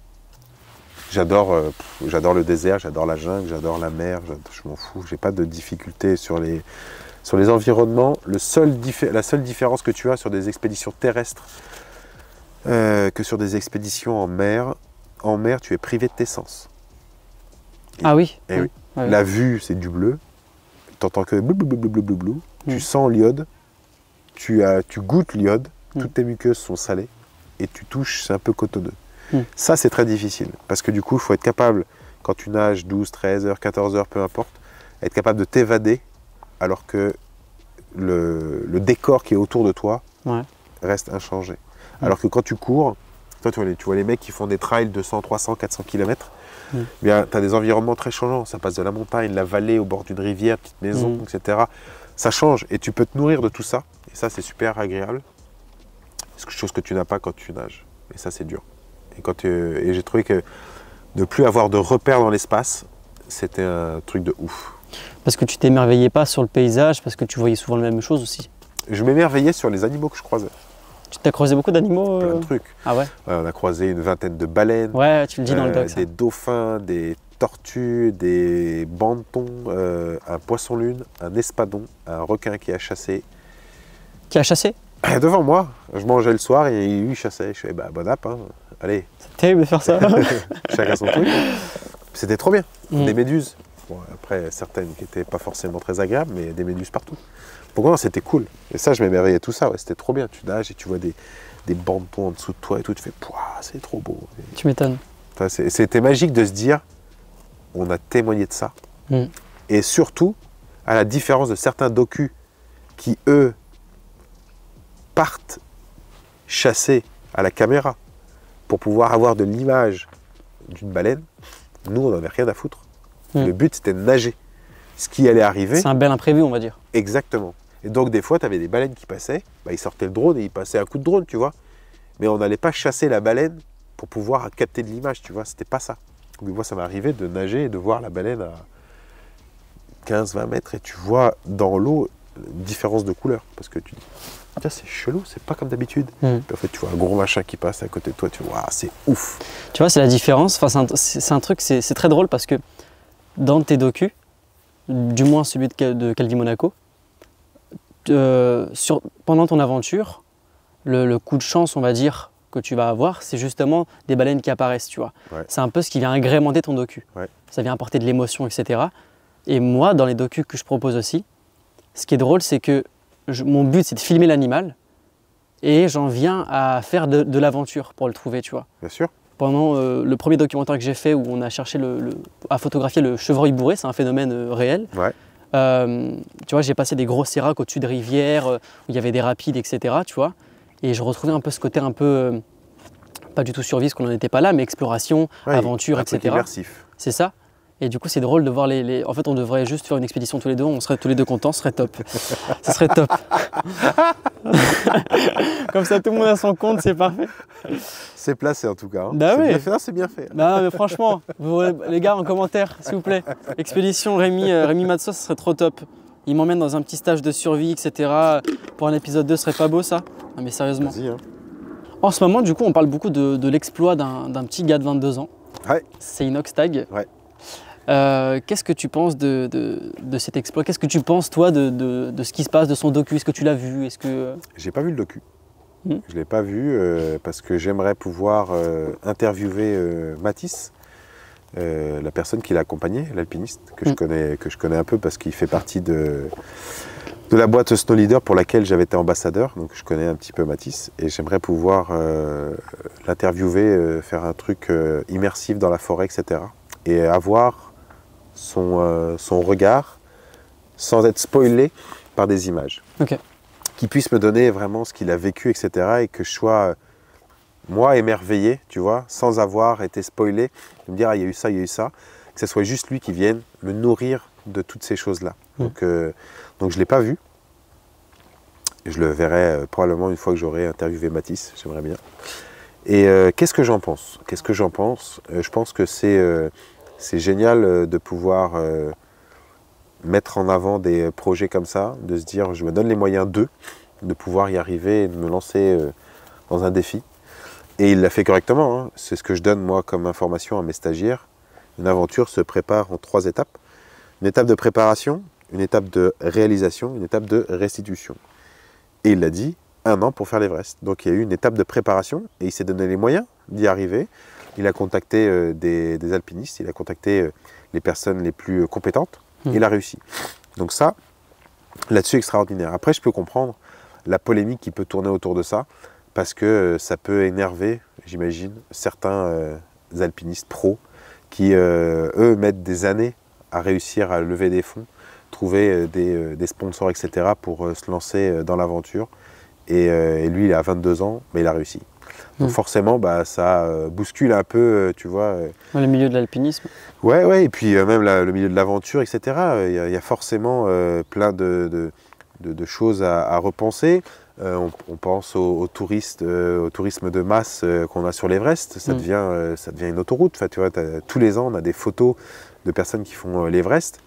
J'adore le désert, j'adore la jungle, j'adore la mer, je m'en fous, j'ai pas de difficulté sur les environnements. La seule différence que tu as sur des expéditions terrestres que sur des expéditions en mer tu es privé de tes sens. Ah oui. Et oui. Ah oui. La vue c'est du bleu, tu entends que blou, blou, blou, blou, blou, blou. Tu sens l'iode, tu goûtes l'iode, toutes tes muqueuses sont salées et tu touches, c'est un peu cotonneux. Ça, c'est très difficile parce que du coup, il faut être capable, quand tu nages 12, 13 heures, 14 heures, peu importe, être capable de t'évader alors que le décor qui est autour de toi reste inchangé. Alors que quand tu cours, toi, tu vois les mecs qui font des trails de 100, 300, 400 km, tu as des environnements très changeants. Ça passe de la montagne, la vallée, au bord d'une rivière, petite maison, etc. Ça change et tu peux te nourrir de tout ça. Et ça, c'est super agréable. C'est chose que tu n'as pas quand tu nages. Et ça, c'est dur. Et j'ai trouvé que de ne plus avoir de repères dans l'espace, c'était un truc de ouf. Parce que tu t'émerveillais pas sur le paysage, parce que tu voyais souvent la même chose aussi. Je m'émerveillais sur les animaux que je croisais. Tu t'as croisé beaucoup d'animaux Plein de trucs. Ah ouais. On a croisé une vingtaine de baleines. Ouais, tu le dis dans le doc. Des dauphins, des tortues, des bantons, un poisson-lune, un espadon, un requin qui a chassé. Qui a chassé? Devant moi. Je mangeais le soir et lui il chassait. Je fais bon app, hein. Allez. C'est terrible de faire ça. Chacun son truc. C'était trop bien. Des méduses. Bon, après, certaines qui n'étaient pas forcément très agréables, mais des méduses partout. Pourquoi c'était cool. Et ça, je m'émerveillais tout ça. Ouais, c'était trop bien. Tu nages et tu vois des bantons en dessous de toi et tout. Tu fais, c'est trop beau. Tu m'étonnes. C'était magique de se dire, on a témoigné de ça. Et surtout, à la différence de certains docus qui, eux, partent chasser à la caméra pour pouvoir avoir de l'image d'une baleine, nous, on n'en avait rien à foutre. Le but, c'était de nager. Ce qui allait arriver... C'est un bel imprévu, on va dire. Exactement. Et donc, des fois, tu avais des baleines qui passaient, ils sortaient le drone et ils passaient un coup de drone, tu vois. Mais on n'allait pas chasser la baleine pour pouvoir capter de l'image, tu vois. C'était pas ça. Donc, moi, ça m'est arrivé de nager et de voir la baleine à 15-20 mètres et tu vois dans l'eau une différence de couleur. Parce que tu dis, tiens, c'est chelou, c'est pas comme d'habitude. Puis en fait, tu vois un gros machin qui passe à côté de toi, tu vois, c'est ouf. Tu vois, c'est la différence. Enfin, c'est un truc, c'est très drôle parce que dans tes docus, du moins celui de Calvi Monaco, pendant ton aventure, le coup de chance, on va dire, que tu vas avoir, c'est justement des baleines qui apparaissent, tu vois. C'est un peu ce qui vient agrémenter ton docu. Ça vient apporter de l'émotion, etc. Et moi, dans les docus que je propose aussi, ce qui est drôle, c'est que mon but, c'est de filmer l'animal et j'en viens à faire de l'aventure pour le trouver, tu vois. Bien sûr. Pendant le premier documentaire que j'ai fait où on a cherché à photographier le chevreuil bourré, c'est un phénomène réel. Tu vois, j'ai passé des gros séracs au-dessus de rivières où il y avait des rapides, etc. Tu vois, et je retrouvais un peu ce côté un peu, pas du tout survie parce qu'on n'en était pas là, mais exploration, aventure, un etc. Truc immersif. C'est ça. Et du coup, c'est drôle de voir En fait, on devrait juste faire une expédition tous les deux, on serait tous les deux contents, ce serait top. Ce serait top. Comme ça, tout le monde a son compte, c'est parfait. C'est placé en tout cas. Hein. Bah oui. C'est bien fait. Non, mais franchement, les gars, en commentaire, s'il vous plaît. Expédition Rémi Matsos, ce serait trop top. Il m'emmène dans un petit stage de survie, etc. Pour un épisode 2, ce serait pas beau ça? Non, mais sérieusement. Vas-y, hein. En ce moment, du coup, on parle beaucoup de l'exploit d'un petit gars de 22 ans. Ouais. C'est Inoxtag. Ouais. Qu'est-ce que tu penses de cet exploit? Qu'est-ce que tu penses, toi, de ce qui se passe, de son docu? Est-ce que tu l'as vu? J'ai pas vu le docu. Je ne l'ai pas vu parce que j'aimerais pouvoir interviewer Mathis, la personne qui l'a accompagné, l'alpiniste, que je connais un peu parce qu'il fait partie de la boîte Snow Leader pour laquelle j'avais été ambassadeur. Donc je connais un petit peu Mathis et j'aimerais pouvoir l'interviewer, faire un truc immersif dans la forêt, etc. Et avoir son regard sans être spoilé par des images. Ok. Qui puisse me donner vraiment ce qu'il a vécu, etc. Et que je sois, moi, émerveillé, tu vois, sans avoir été spoilé, de me dire, ah, il y a eu ça, il y a eu ça. Que ce soit juste lui qui vienne me nourrir de toutes ces choses-là. Donc je ne l'ai pas vu. Je le verrai probablement une fois que j'aurai interviewé Mathis, j'aimerais bien. Et qu'est-ce que j'en pense? Je pense que c'est génial de pouvoir mettre en avant des projets comme ça, de se dire je me donne les moyens de pouvoir y arriver et de me lancer dans un défi. Et il l'a fait correctement, hein. C'est ce que je donne moi comme information à mes stagiaires. Une aventure se prépare en 3 étapes. Une étape de préparation, une étape de réalisation, une étape de restitution. Et il l'a dit, 1 an pour faire l'Everest. Donc il y a eu une étape de préparation et il s'est donné les moyens d'y arriver. Il a contacté des alpinistes, il a contacté les personnes les plus compétentes. Il a réussi. Donc ça, là-dessus, extraordinaire. Après, je peux comprendre la polémique qui peut tourner autour de ça, parce que ça peut énerver, j'imagine, certains alpinistes pros qui, eux, mettent des années à réussir à lever des fonds, trouver des sponsors, etc. pour se lancer dans l'aventure. Et lui, il a 22 ans, mais il a réussi. Donc forcément, bah, ça bouscule un peu, tu vois. Le milieu de l'alpinisme. Ouais, et puis même le milieu de l'aventure, etc. Il y a forcément plein de choses à repenser. On pense au tourisme de masse qu'on a sur l'Everest. Ça devient une autoroute. Enfin, tu vois, tous les ans, on a des photos de personnes qui font l'Everest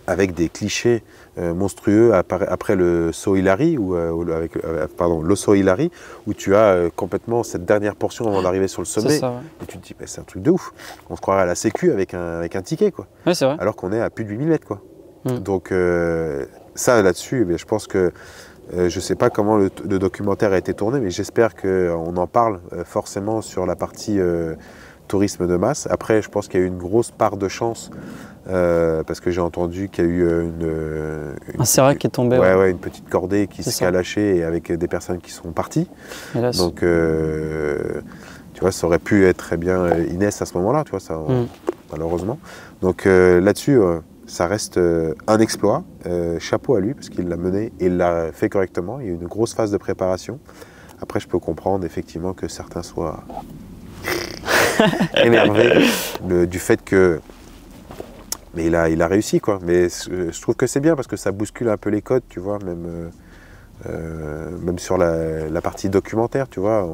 avec des clichés monstrueux après le saut Hillary, l'Osso Hillary, où tu as complètement cette dernière portion avant d'arriver sur le sommet. Ça, ouais. Et tu te dis, bah, c'est un truc de ouf. On se croirait à la Sécu avec un ticket, quoi. Ouais, c'est vrai. Alors qu'on est à plus de 8000 mètres, quoi. Donc ça, là-dessus, je pense que je ne sais pas comment le documentaire a été tourné, mais j'espère qu'on en parle forcément sur la partie tourisme de masse. Après, je pense qu'il y a eu une grosse part de chance parce que j'ai entendu qu'il y a eu un sérac qui est tombé. Ouais, une petite cordée qui s'est lâchée et avec des personnes qui sont parties. Hélas. Donc, tu vois, ça aurait pu être très bien Inès à ce moment-là, tu vois, ça, malheureusement. Donc là-dessus, ça reste un exploit. Chapeau à lui parce qu'il l'a mené et il l'a fait correctement. Il y a eu une grosse phase de préparation. Après, je peux comprendre effectivement que certains soient énervés du fait que... Mais il a réussi, quoi. Mais je trouve que c'est bien parce que ça bouscule un peu les codes, tu vois, même sur la partie documentaire, tu vois.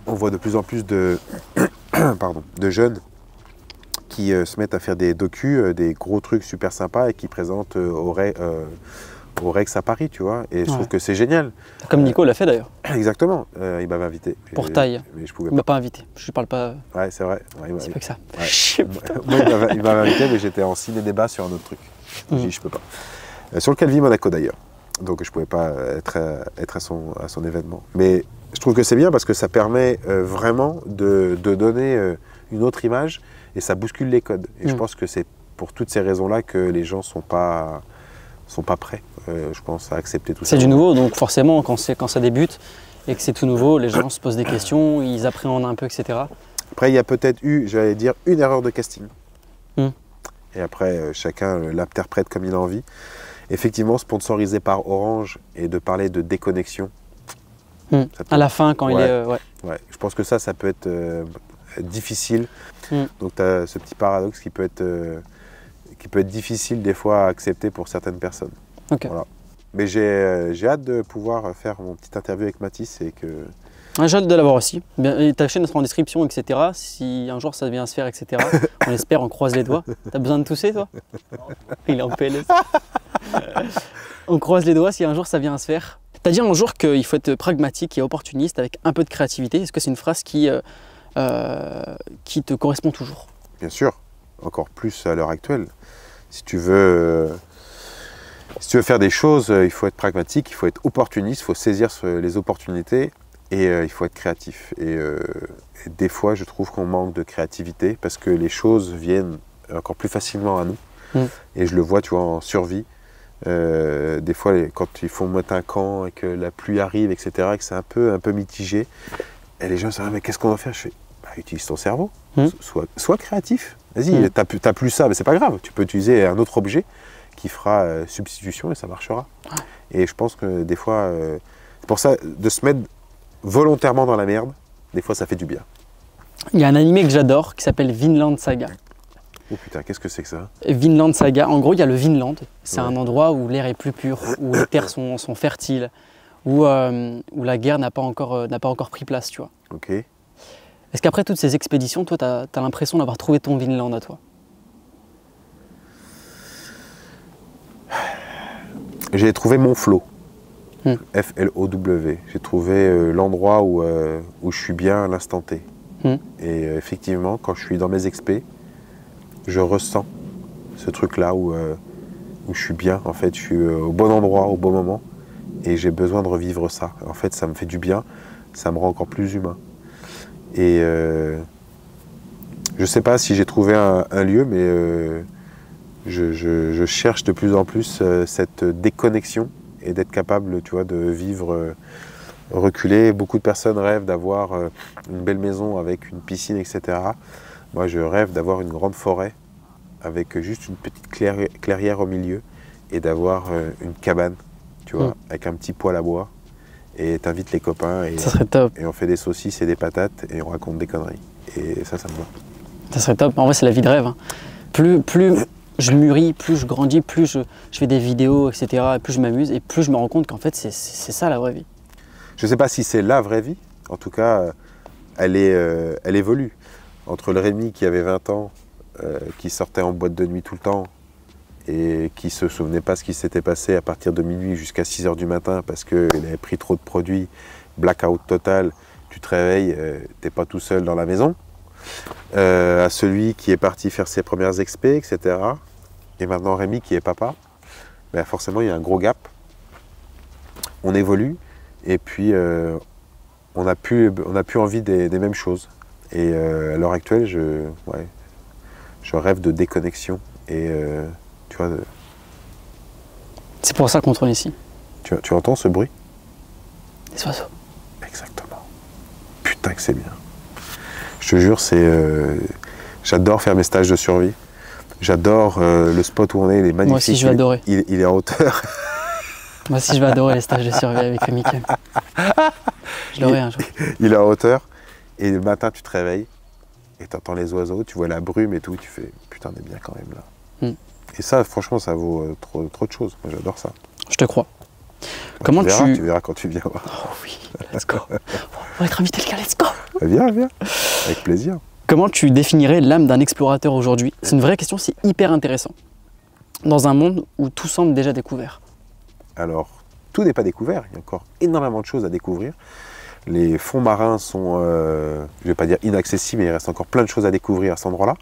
On voit de plus en plus de jeunes qui se mettent à faire des docus, des gros trucs super sympas et qui présentent au Rex à Paris, tu vois. Et je trouve que c'est génial. Comme Nico l'a fait d'ailleurs. Exactement. Il m'avait invité. Pour taille. Mais je pouvais il ne m'a pas invité. Je ne parle pas. Ouais, c'est vrai. Ouais, c'est pas que ça. Ouais. Moi, il m'avait invité, mais j'étais en ciné-débat sur un autre truc. J'ai dit, je peux pas. Sur le Calvi Monaco d'ailleurs. Donc je ne pouvais pas être à son événement. Mais je trouve que c'est bien parce que ça permet vraiment de donner une autre image et ça bouscule les codes. Et je pense que c'est pour toutes ces raisons-là que les gens sont pas prêts, je pense, à accepter tout ça. C'est du nouveau, donc forcément, quand ça débute et que c'est tout nouveau, les gens se posent des questions, ils appréhendent un peu, etc. Après, il y a peut-être eu, j'allais dire, une erreur de casting. Et après, chacun l'interprète comme il a envie. Effectivement, sponsorisé par Orange et de parler de déconnexion. À la fin, quand il est... Ouais, je pense que ça peut être difficile. Donc tu as ce petit paradoxe qui peut être difficile des fois à accepter pour certaines personnes. Okay. Voilà. Mais j'ai hâte de pouvoir faire mon petite interview avec Mathis et que... J'ai hâte de l'avoir aussi. Bien, ta chaîne sera en description, etc. Si un jour ça vient à se faire, etc. On espère, on croise les doigts. T'as besoin de tousser, toi? Il est en PLS. On croise les doigts si un jour ça vient à se faire. T'as dit un jour qu'il faut être pragmatique et opportuniste avec un peu de créativité. Est-ce que c'est une phrase qui te correspond toujours? Bien sûr, encore plus à l'heure actuelle. Si tu veux faire des choses, il faut être pragmatique, il faut être opportuniste, il faut saisir les opportunités et il faut être créatif. Et des fois, je trouve qu'on manque de créativité parce que les choses viennent encore plus facilement à nous. Et je le vois, tu vois, en survie. Des fois, quand il faut monter un camp et que la pluie arrive, etc., et que c'est un peu mitigé, et les gens se disent « mais qu'est-ce qu'on va faire ?» Je fais « utilise ton cerveau, sois créatif. Vas-y, t'as plus ça, mais c'est pas grave. Tu peux utiliser un autre objet qui fera substitution et ça marchera. » Et je pense que des fois, c'est pour ça, de se mettre volontairement dans la merde, des fois ça fait du bien. Il y a un animé que j'adore qui s'appelle Vinland Saga. Oh putain, qu'est-ce que c'est que ça? Vinland Saga, en gros il y a le Vinland, c'est un endroit où l'air est plus pur, où les terres sont fertiles, où la guerre n'a pas encore pris place, tu vois. Ok. Est-ce qu'après toutes ces expéditions, toi, tu as l'impression d'avoir trouvé ton Vinland à toi? J'ai trouvé mon flow, F-L-O-W. J'ai trouvé l'endroit où je suis bien à l'instant T. Et effectivement, quand je suis dans mes expés, je ressens ce truc-là où je suis bien. En fait, je suis au bon endroit, au bon moment. Et j'ai besoin de revivre ça. En fait, ça me fait du bien. Ça me rend encore plus humain. Et je ne sais pas si j'ai trouvé un lieu, mais je cherche de plus en plus cette déconnexion et d'être capable, tu vois, de vivre reculé. Beaucoup de personnes rêvent d'avoir une belle maison avec une piscine, etc. Moi, je rêve d'avoir une grande forêt avec juste une petite clairière au milieu et d'avoir une cabane, tu vois, avec un petit poêle à bois. Et t'invites les copains et, ça serait top. Et on fait des saucisses et des patates et on raconte des conneries. Et ça me va. Ça serait top. En vrai, c'est la vie de rêve. Hein. Plus je mûris, plus je grandis, plus je fais des vidéos, etc. Et plus je m'amuse et plus je me rends compte qu'en fait, c'est ça la vraie vie. Je ne sais pas si c'est la vraie vie. En tout cas, elle évolue. Entre le Rémi qui avait 20 ans, qui sortait en boîte de nuit tout le temps et qui ne se souvenait pas ce qui s'était passé à partir de minuit jusqu'à 6 h du matin parce qu'il avait pris trop de produits, blackout total, tu te réveilles, tu n'es pas tout seul dans la maison. À celui qui est parti faire ses premières expés, etc. Et maintenant Rémi qui est papa, ben forcément il y a un gros gap. On évolue et puis on n'a plus envie des mêmes choses. Et à l'heure actuelle, je rêve de déconnexion et tu vois. C'est pour ça qu'on tourne ici. Tu entends ce bruit? Les oiseaux. Exactement. Putain que c'est bien. Je te jure, j'adore faire mes stages de survie. J'adore le spot où on est, il est magnifique. Moi aussi, je vais adorer. Il est en hauteur. Moi aussi, je vais adorer les stages de survie avec Rémi Cam. Je l'aurai un jour. Il est en hauteur et le matin, tu te réveilles et tu entends les oiseaux, tu vois la brume et tout, tu fais putain, on est bien quand même là. Et ça, franchement, ça vaut trop de choses. Moi, j'adore ça. Je te crois. Bon, Comment tu verras quand tu viens voir. Oh oui, let's go. On va être invité le gars, let's go. Viens, avec plaisir. Comment tu définirais l'âme d'un explorateur aujourd'hui? C'est une vraie question, c'est hyper intéressant. Dans un monde où tout semble déjà découvert. Alors, tout n'est pas découvert, il y a encore énormément de choses à découvrir. Les fonds marins sont, je ne vais pas dire inaccessibles, mais il reste encore plein de choses à découvrir à cet endroit-là.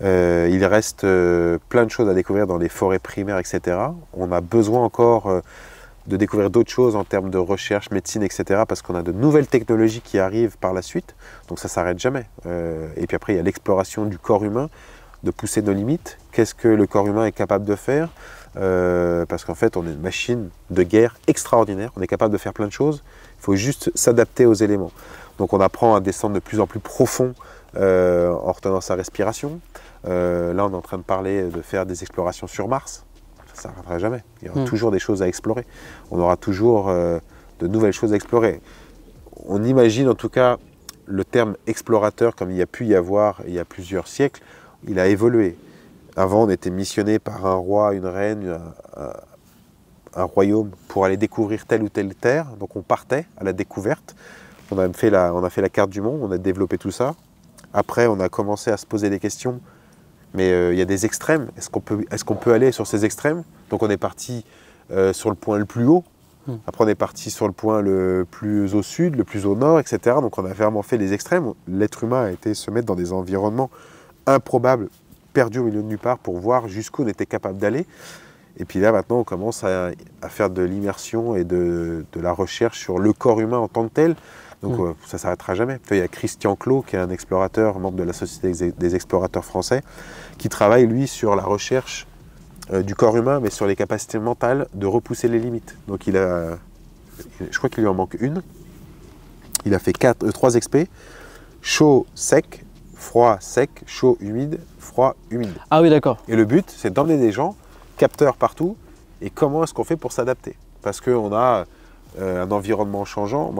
Il reste plein de choses à découvrir dans les forêts primaires, etc. On a besoin encore de découvrir d'autres choses en termes de recherche, médecine, etc. Parce qu'on a de nouvelles technologies qui arrivent par la suite, donc ça ne s'arrête jamais. Et puis après, il y a l'exploration du corps humain, de pousser nos limites. Qu'est-ce que le corps humain est capable de faire? Parce qu'en fait, on est une machine de guerre extraordinaire. On est capable de faire plein de choses. Il faut juste s'adapter aux éléments. Donc on apprend à descendre de plus en plus profond en retenant sa respiration. Là, on est en train de parler de faire des explorations sur Mars. Ça ne s'arrêtera jamais. Il y aura toujours des choses à explorer. On aura toujours de nouvelles choses à explorer. On imagine en tout cas le terme explorateur, comme il y a pu y avoir il y a plusieurs siècles, il a évolué. Avant, on était missionné par un roi, une reine, un royaume pour aller découvrir telle ou telle terre. Donc on partait à la découverte. On a fait la carte du monde, on a développé tout ça. Après, on a commencé à se poser des questions. Mais il y a des extrêmes. Est-ce qu'on peut aller sur ces extrêmes? Donc on est parti sur le point le plus haut. Après, on est parti sur le point le plus au sud, le plus au nord, etc. Donc on a vraiment fait les extrêmes. L'être humain a été se mettre dans des environnements improbables, perdus au milieu de nulle part, pour voir jusqu'où on était capable d'aller. Et puis là, maintenant, on commence à faire de l'immersion et de la recherche sur le corps humain en tant que tel. Donc ça ne s'arrêtera jamais. Il y a Christian Clot, qui est un explorateur, membre de la Société des explorateurs français, qui travaille, lui, sur la recherche du corps humain, mais sur les capacités mentales de repousser les limites. Donc je crois qu'il lui en manque une. Il a fait 3 expés, chaud, sec, froid, sec, chaud, humide, froid, humide. Ah oui, d'accord. Et le but, c'est d'emmener des gens, capteurs partout, et comment est-ce qu'on fait pour s'adapter? Parce qu'on a un environnement changeant.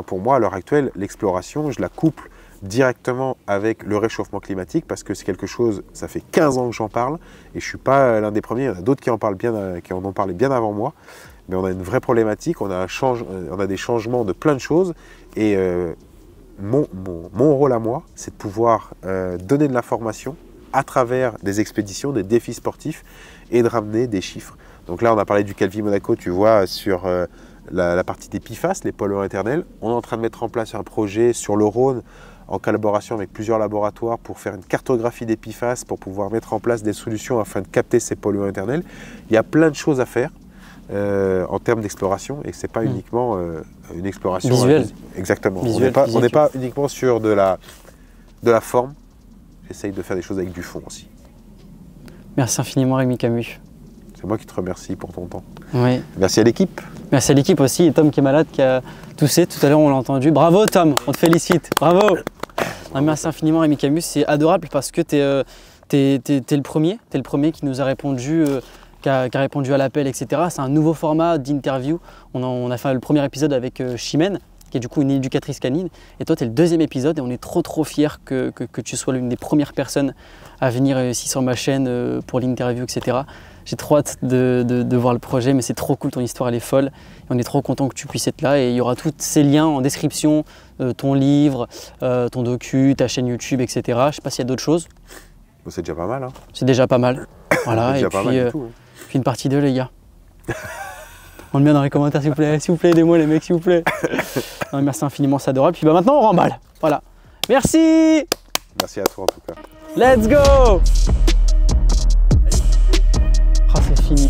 Pour moi, à l'heure actuelle, l'exploration, je la couple directement avec le réchauffement climatique, parce que c'est quelque chose, ça fait 15 ans que j'en parle, et je ne suis pas l'un des premiers, il y en a d'autres qui en ont parlé bien avant moi, mais on a une vraie problématique, on a des changements de plein de choses, et mon rôle à moi, c'est de pouvoir donner de l'information à travers des expéditions, des défis sportifs, et de ramener des chiffres. Donc là, on a parlé du Calvi Monaco, tu vois, sur la partie des PFAS, les polluants éternels. On est en train de mettre en place un projet sur le Rhône, en collaboration avec plusieurs laboratoires, pour faire une cartographie des PFAS, pour pouvoir mettre en place des solutions afin de capter ces polluants éternels. Il y a plein de choses à faire en termes d'exploration, et ce n'est pas uniquement une exploration visuelle. Exactement. Visuelle, on n'est pas uniquement sur de la forme. J'essaye de faire des choses avec du fond aussi. Merci infiniment, Rémi Camus. C'est moi qui te remercie pour ton temps. Oui. Merci à l'équipe. Merci à l'équipe aussi, et Tom qui est malade, qui a toussé. Tout à l'heure, on l'a entendu. Bravo Tom, on te félicite. Bravo. Merci infiniment, Rémi Camus. C'est adorable parce que tu es le premier. Tu es le premier qui nous a répondu, qui a répondu à l'appel, etc. C'est un nouveau format d'interview. On a fait le premier épisode avec Chimène, qui est du coup une éducatrice canine. Et toi, tu es le deuxième épisode, et on est trop fiers que tu sois l'une des premières personnes à venir ici sur ma chaîne pour l'interview, etc. J'ai trop hâte de voir le projet, mais c'est trop cool, ton histoire elle est folle. Et on est trop content que tu puisses être là, et il y aura tous ces liens en description, ton livre, ton docu, ta chaîne YouTube, etc. Je ne sais pas s'il y a d'autres choses. C'est déjà pas mal. Hein. C'est déjà pas mal. Voilà, et puis une partie 2, les gars. On le met dans les commentaires, s'il vous plaît, aidez-moi les mecs, s'il vous plaît. Non, merci infiniment, c'est adorable. Puis maintenant, on remballe. Voilà. Merci. Merci à toi en tout cas. Let's go. Oh, c'est fini.